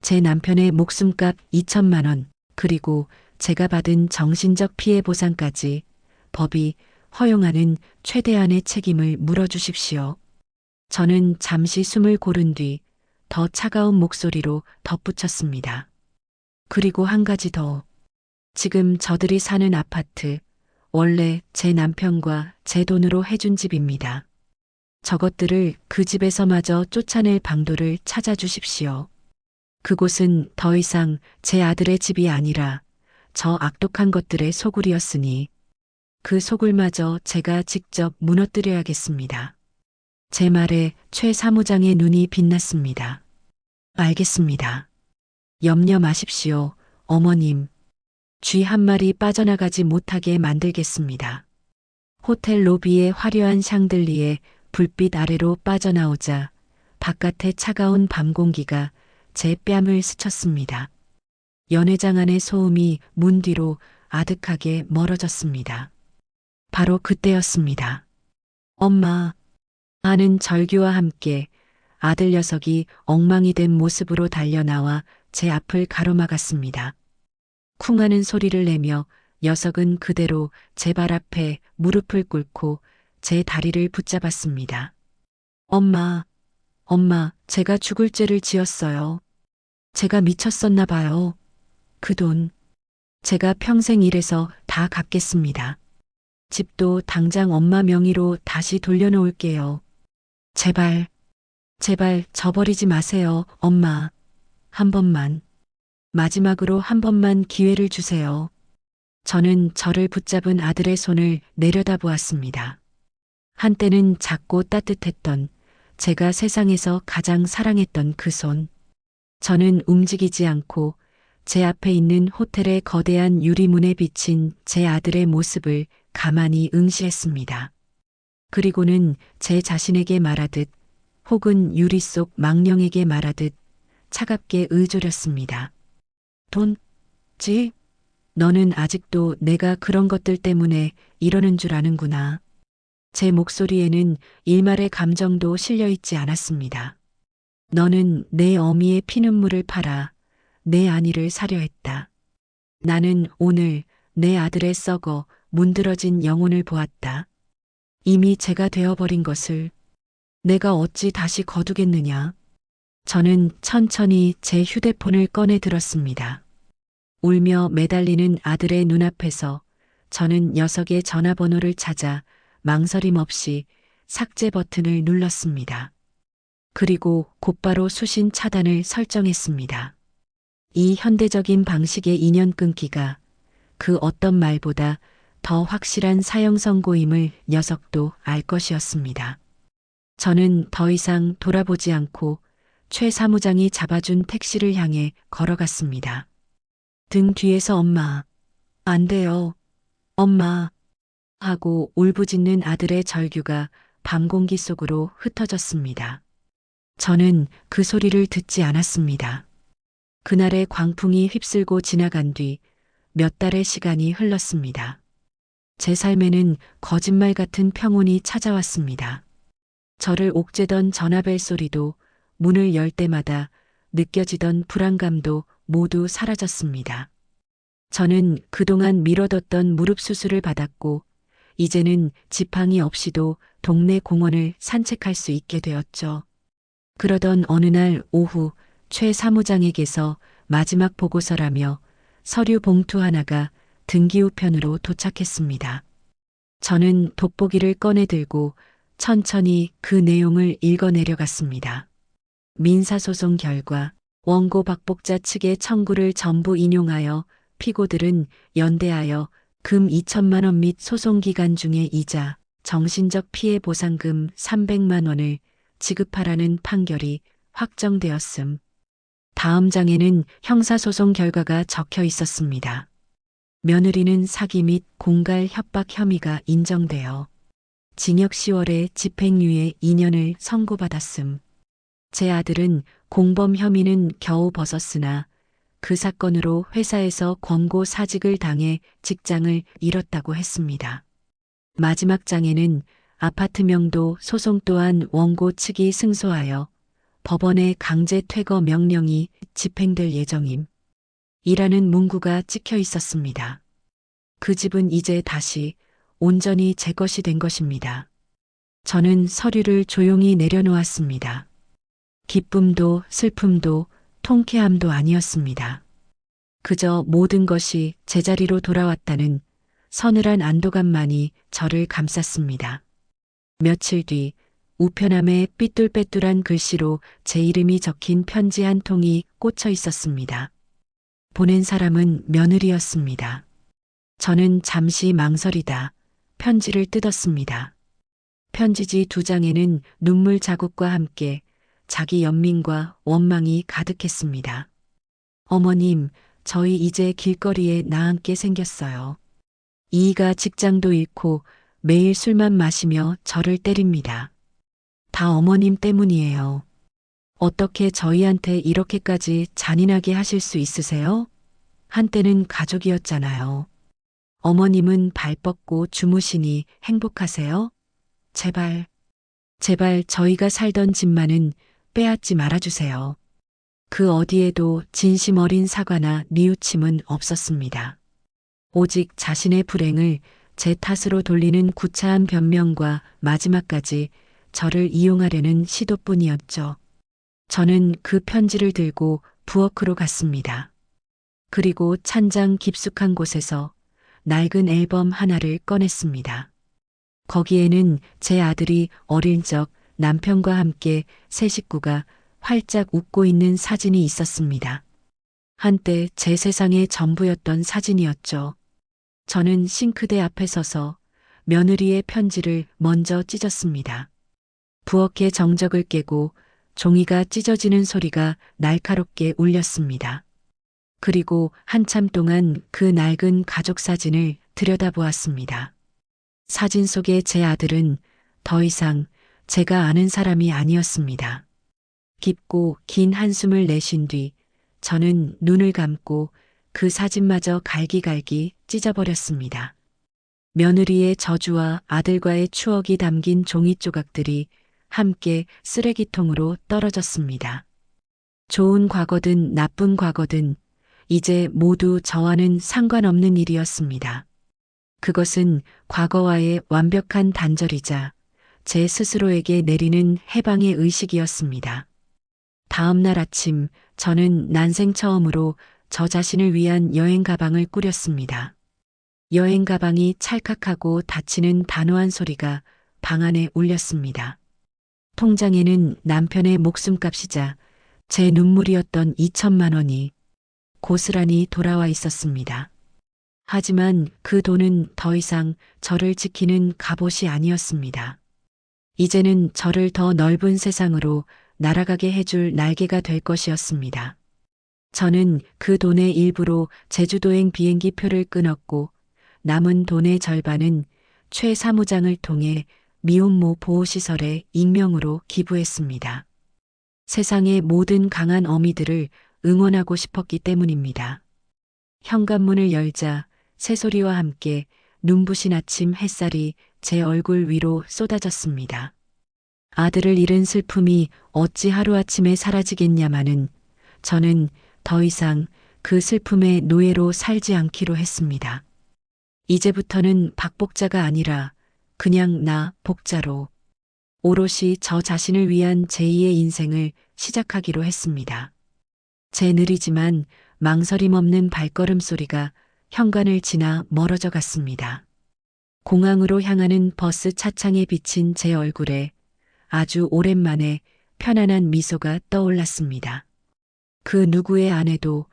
A: 제 남편의 목숨값 2천만 원, 그리고 제가 받은 정신적 피해 보상까지 법이 허용하는 최대한의 책임을 물어주십시오. 저는 잠시 숨을 고른 뒤 더 차가운 목소리로 덧붙였습니다. 그리고 한 가지 더. 지금 저들이 사는 아파트, 원래 제 남편과 제 돈으로 해준 집입니다. 저것들을 그 집에서마저 쫓아낼 방도를 찾아주십시오. 그곳은 더 이상 제 아들의 집이 아니라 저 악독한 것들의 소굴이었으니 그 소굴마저 제가 직접 무너뜨려야겠습니다. 제 말에 최 사무장의 눈이 빛났습니다. 알겠습니다. 염려 마십시오, 어머님. 쥐 한 마리 빠져나가지 못하게 만들겠습니다. 호텔 로비의 화려한 샹들리에 불빛 아래로 빠져나오자 바깥의 차가운 밤 공기가 제 뺨을 스쳤습니다. 연회장 안의 소음이 문 뒤로 아득하게 멀어졌습니다. 바로 그때였습니다. 엄마, 아는 절규와 함께 아들 녀석이 엉망이 된 모습으로 달려나와 제 앞을 가로막았습니다. 쿵 하는 소리를 내며 녀석은 그대로 제 발 앞에 무릎을 꿇고 제 다리를 붙잡았습니다. 엄마, 제가 죽을 죄를 지었어요. 제가 미쳤었나 봐요. 그 돈, 제가 평생 일해서 다 갚겠습니다. 집도 당장 엄마 명의로 다시 돌려놓을게요. 제발 저버리지 마세요, 엄마. 한 번만, 마지막으로 한 번만 기회를 주세요. 저는 저를 붙잡은 아들의 손을 내려다보았습니다. 한때는 작고 따뜻했던 제가 세상에서 가장 사랑했던 그 손. 저는 움직이지 않고 제 앞에 있는 호텔의 거대한 유리문에 비친 제 아들의 모습을 가만히 응시했습니다. 그리고는 제 자신에게 말하듯 혹은 유리 속 망령에게 말하듯 차갑게 의조렸습니다. 돈, 집, 너는 아직도 내가 그런 것들 때문에 이러는 줄 아는구나. 제 목소리에는 일말의 감정도 실려 있지 않았습니다. 너는 내 어미의 피눈물을 팔아 내 안위를 사려 했다. 나는 오늘 내 아들의 썩어 문드러진 영혼을 보았다. 이미 제가 되어버린 것을 내가 어찌 다시 거두겠느냐. 저는 천천히 제 휴대폰을 꺼내 들었습니다. 울며 매달리는 아들의 눈앞에서 저는 녀석의 전화번호를 찾아 망설임 없이 삭제 버튼을 눌렀습니다. 그리고 곧바로 수신 차단을 설정했습니다. 이 현대적인 방식의 인연 끊기가 그 어떤 말보다 더 확실한 사형 선고임을 녀석도 알 것이었습니다. 저는 더 이상 돌아보지 않고 최 사무장이 잡아준 택시를 향해 걸어갔습니다. 등 뒤에서 엄마, 안 돼요. 엄마, 하고 울부짖는 아들의 절규가 밤 공기 속으로 흩어졌습니다. 저는 그 소리를 듣지 않았습니다. 그날의 광풍이 휩쓸고 지나간 뒤 몇 달의 시간이 흘렀습니다. 제 삶에는 거짓말 같은 평온이 찾아왔습니다. 저를 옥죄던 전화벨 소리도 문을 열 때마다 느껴지던 불안감도 모두 사라졌습니다. 저는 그동안 미뤄뒀던 무릎 수술을 받았고, 이제는 지팡이 없이도 동네 공원을 산책할 수 있게 되었죠. 그러던 어느 날 오후 최 사무장에게서 마지막 보고서라며 서류 봉투 하나가 등기 우편으로 도착했습니다. 저는 돋보기를 꺼내 들고 천천히 그 내용을 읽어 내려갔습니다. 민사소송 결과 원고 박복자 측의 청구를 전부 인용하여 피고들은 연대하여 금 2천만 원 및 소송 기간 중에 이자, 정신적 피해 보상금 300만 원을 지급하라는 판결이 확정되었음. 다음 장에는 형사소송 결과가 적혀 있었습니다. 며느리는 사기 및 공갈 협박 혐의가 인정되어 징역 10월에 집행유예 2년을 선고받았음. 제 아들은 공범 혐의는 겨우 벗었으나 그 사건으로 회사에서 권고 사직을 당해 직장을 잃었다고 했습니다. 마지막 장에는 아파트 명도 소송 또한 원고 측이 승소하여 법원의 강제 퇴거 명령이 집행될 예정임. 이라는 문구가 찍혀 있었습니다. 그 집은 이제 다시 온전히 제 것이 된 것입니다. 저는 서류를 조용히 내려놓았습니다. 기쁨도 슬픔도 통쾌함도 아니었습니다. 그저 모든 것이 제자리로 돌아왔다는 서늘한 안도감만이 저를 감쌌습니다. 며칠 뒤 우편함에 삐뚤빼뚤한 글씨로 제 이름이 적힌 편지 한 통이 꽂혀 있었습니다. 보낸 사람은 며느리였습니다. 저는 잠시 망설이다 편지를 뜯었습니다. 편지지 2장에는 눈물 자국과 함께 자기 연민과 원망이 가득했습니다. 어머님, 저희 이제 길거리에 나앉게 생겼어요. 이이가 직장도 잃고 매일 술만 마시며 저를 때립니다. 다 어머님 때문이에요. 어떻게 저희한테 이렇게까지 잔인하게 하실 수 있으세요? 한때는 가족이었잖아요. 어머님은 발 뻗고 주무시니 행복하세요? 제발, 제발 저희가 살던 집만은 빼앗지 말아주세요. 그 어디에도 진심 어린 사과나 뉘우침은 없었습니다. 오직 자신의 불행을 제 탓으로 돌리는 구차한 변명과 마지막까지 저를 이용하려는 시도뿐이었죠. 저는 그 편지를 들고 부엌으로 갔습니다. 그리고 찬장 깊숙한 곳에서 낡은 앨범 하나를 꺼냈습니다. 거기에는 제 아들이 어릴 적 남편과 함께 세 식구가 활짝 웃고 있는 사진이 있었습니다. 한때 제 세상의 전부였던 사진이었죠. 저는 싱크대 앞에 서서 며느리의 편지를 먼저 찢었습니다. 부엌의 정적을 깨고 종이가 찢어지는 소리가 날카롭게 울렸습니다. 그리고 한참 동안 그 낡은 가족 사진을 들여다보았습니다. 사진 속의 제 아들은 더 이상 제가 아는 사람이 아니었습니다. 깊고 긴 한숨을 내쉰 뒤 저는 눈을 감고 그 사진마저 갈기갈기 찢어버렸습니다. 며느리의 저주와 아들과의 추억이 담긴 종이 조각들이 함께 쓰레기통으로 떨어졌습니다. 좋은 과거든 나쁜 과거든 이제 모두 저와는 상관없는 일이었습니다. 그것은 과거와의 완벽한 단절이자 제 스스로에게 내리는 해방의 의식이었습니다. 다음 날 아침 저는 난생 처음으로 저 자신을 위한 여행 가방을 꾸렸습니다. 여행 가방이 찰칵하고 닫히는 단호한 소리가 방 안에 울렸습니다. 통장에는 남편의 목숨값이자 제 눈물이었던 2천만 원이 고스란히 돌아와 있었습니다. 하지만 그 돈은 더 이상 저를 지키는 갑옷이 아니었습니다. 이제는 저를 더 넓은 세상으로 날아가게 해줄 날개가 될 것이었습니다. 저는 그 돈의 일부로 제주도행 비행기 표를 끊었고 남은 돈의 절반은 최 사무장을 통해 미혼모 보호시설에 익명으로 기부했습니다. 세상의 모든 강한 어미들을 응원하고 싶었기 때문입니다. 현관문을 열자 새소리와 함께 눈부신 아침 햇살이 제 얼굴 위로 쏟아졌습니다. 아들을 잃은 슬픔이 어찌 하루아침에 사라지겠냐마는 저는 더 이상 그 슬픔의 노예로 살지 않기로 했습니다. 이제부터는 박복자가 아니라 그냥 나 복자로 오롯이 저 자신을 위한 제2의 인생을 시작하기로 했습니다. 제 느리지만 망설임 없는 발걸음 소리가 현관을 지나 멀어져 갔습니다. 공항으로 향하는 버스 차창에 비친 제 얼굴에 아주 오랜만에 편안한 미소가 떠올랐습니다. 그 누구의 아내도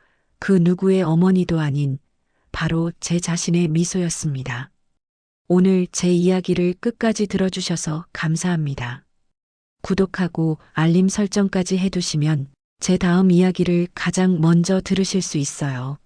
A: 그 누구의 어머니도 아닌 바로 제 자신의 미소였습니다. 오늘 제 이야기를 끝까지 들어주셔서 감사합니다. 구독하고 알림 설정까지 해두시면 제 다음 이야기를 가장 먼저 들으실 수 있어요.